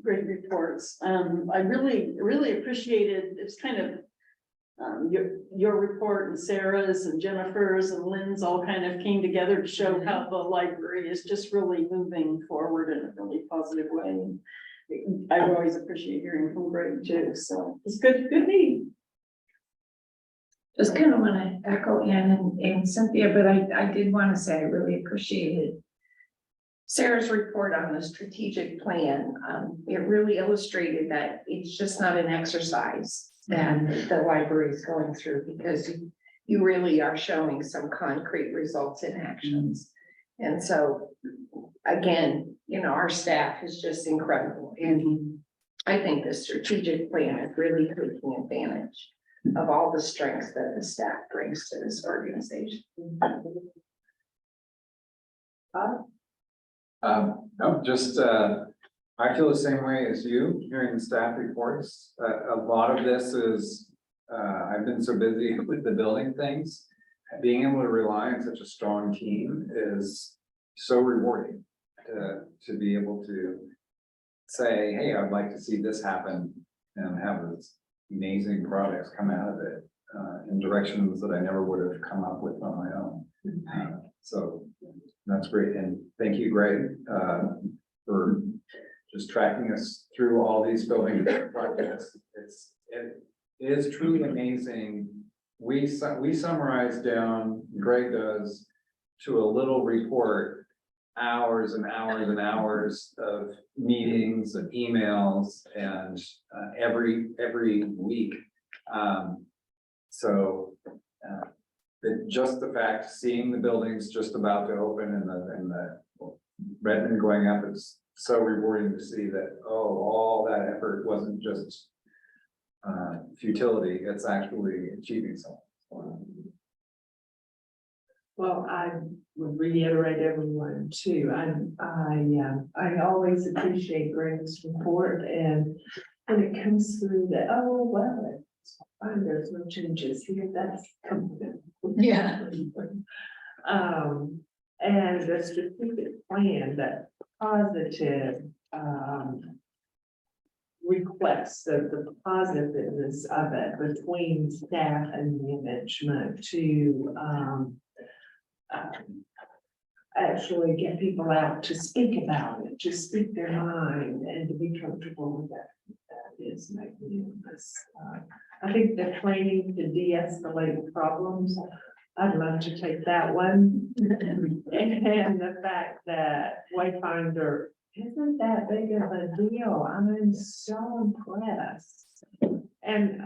Great reports. I really appreciated, it's kind of your report and Sarah's and Jennifer's and Lynne's all kind of came together to show how the library is just really moving forward in a really positive way. I always appreciate hearing from Greg too. So it's good meeting. Just kind of want to echo Ann and Cynthia, but I did want to say I really appreciated Sarah's report on the strategic plan. It really illustrated that it's just not an exercise that the library is going through, because you really are showing some concrete results in actions. And so, again, our staff is just incredible. And I think the strategic plan is really taking advantage of all the strengths that the staff brings to this organization. No, just, I feel the same way as you, hearing the staff reports. A lot of this is, I've been so busy with the building things. Being able to rely on such a strong team is so rewarding to be able to say, hey, I'd like to see this happen, and have this amazing products come out of it in directions that I never would have come up with on my own. So that's great. And thank you, Greg, for just tracking us through all these building projects. It is truly amazing. We summarize down, Greg does, to a little report, hours and hours and hours of meetings and emails and every week. Just the fact, seeing the buildings just about to open and the Redmond going up, it's so rewarding to see that, oh, all that effort wasn't just futility, it's actually achieving something. Well, I would reiterate everyone too. I always appreciate Greg's report, and when it comes through that, oh, well, it's fine, there's no changes here, that's coming. Yeah. And the strategic plan, that positive, requests of the positiveness of it between staff and management to, actually get people out to speak about it, to speak their mind and to be comfortable with that. That is magnanimous. I think the training to de-escalate problems, I'd love to take that one. And the fact that Wayfinder isn't that big of a deal. I'm so impressed. And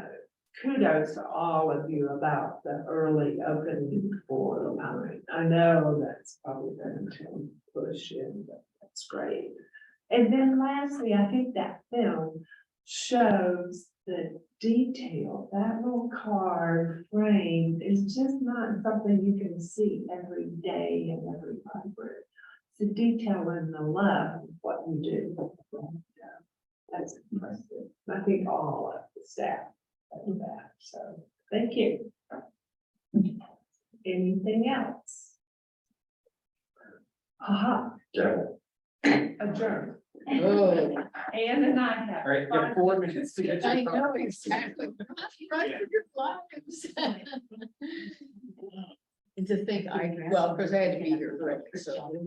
kudos to all of you about the early opening for mine. I know that's probably going to push in, but that's great. And then lastly, I think that film shows the detail. That little card frame is just not something you can see every day in every library. The detail and the love of what you do. That's impressive. I think all of the staff do that, so thank you. Anything else? Aha. Adjourn. Oh, Ann and I have. All right, you have 4 minutes to get I your know exactly. Run for your lives. And to think well, because I had to be here, correct, so.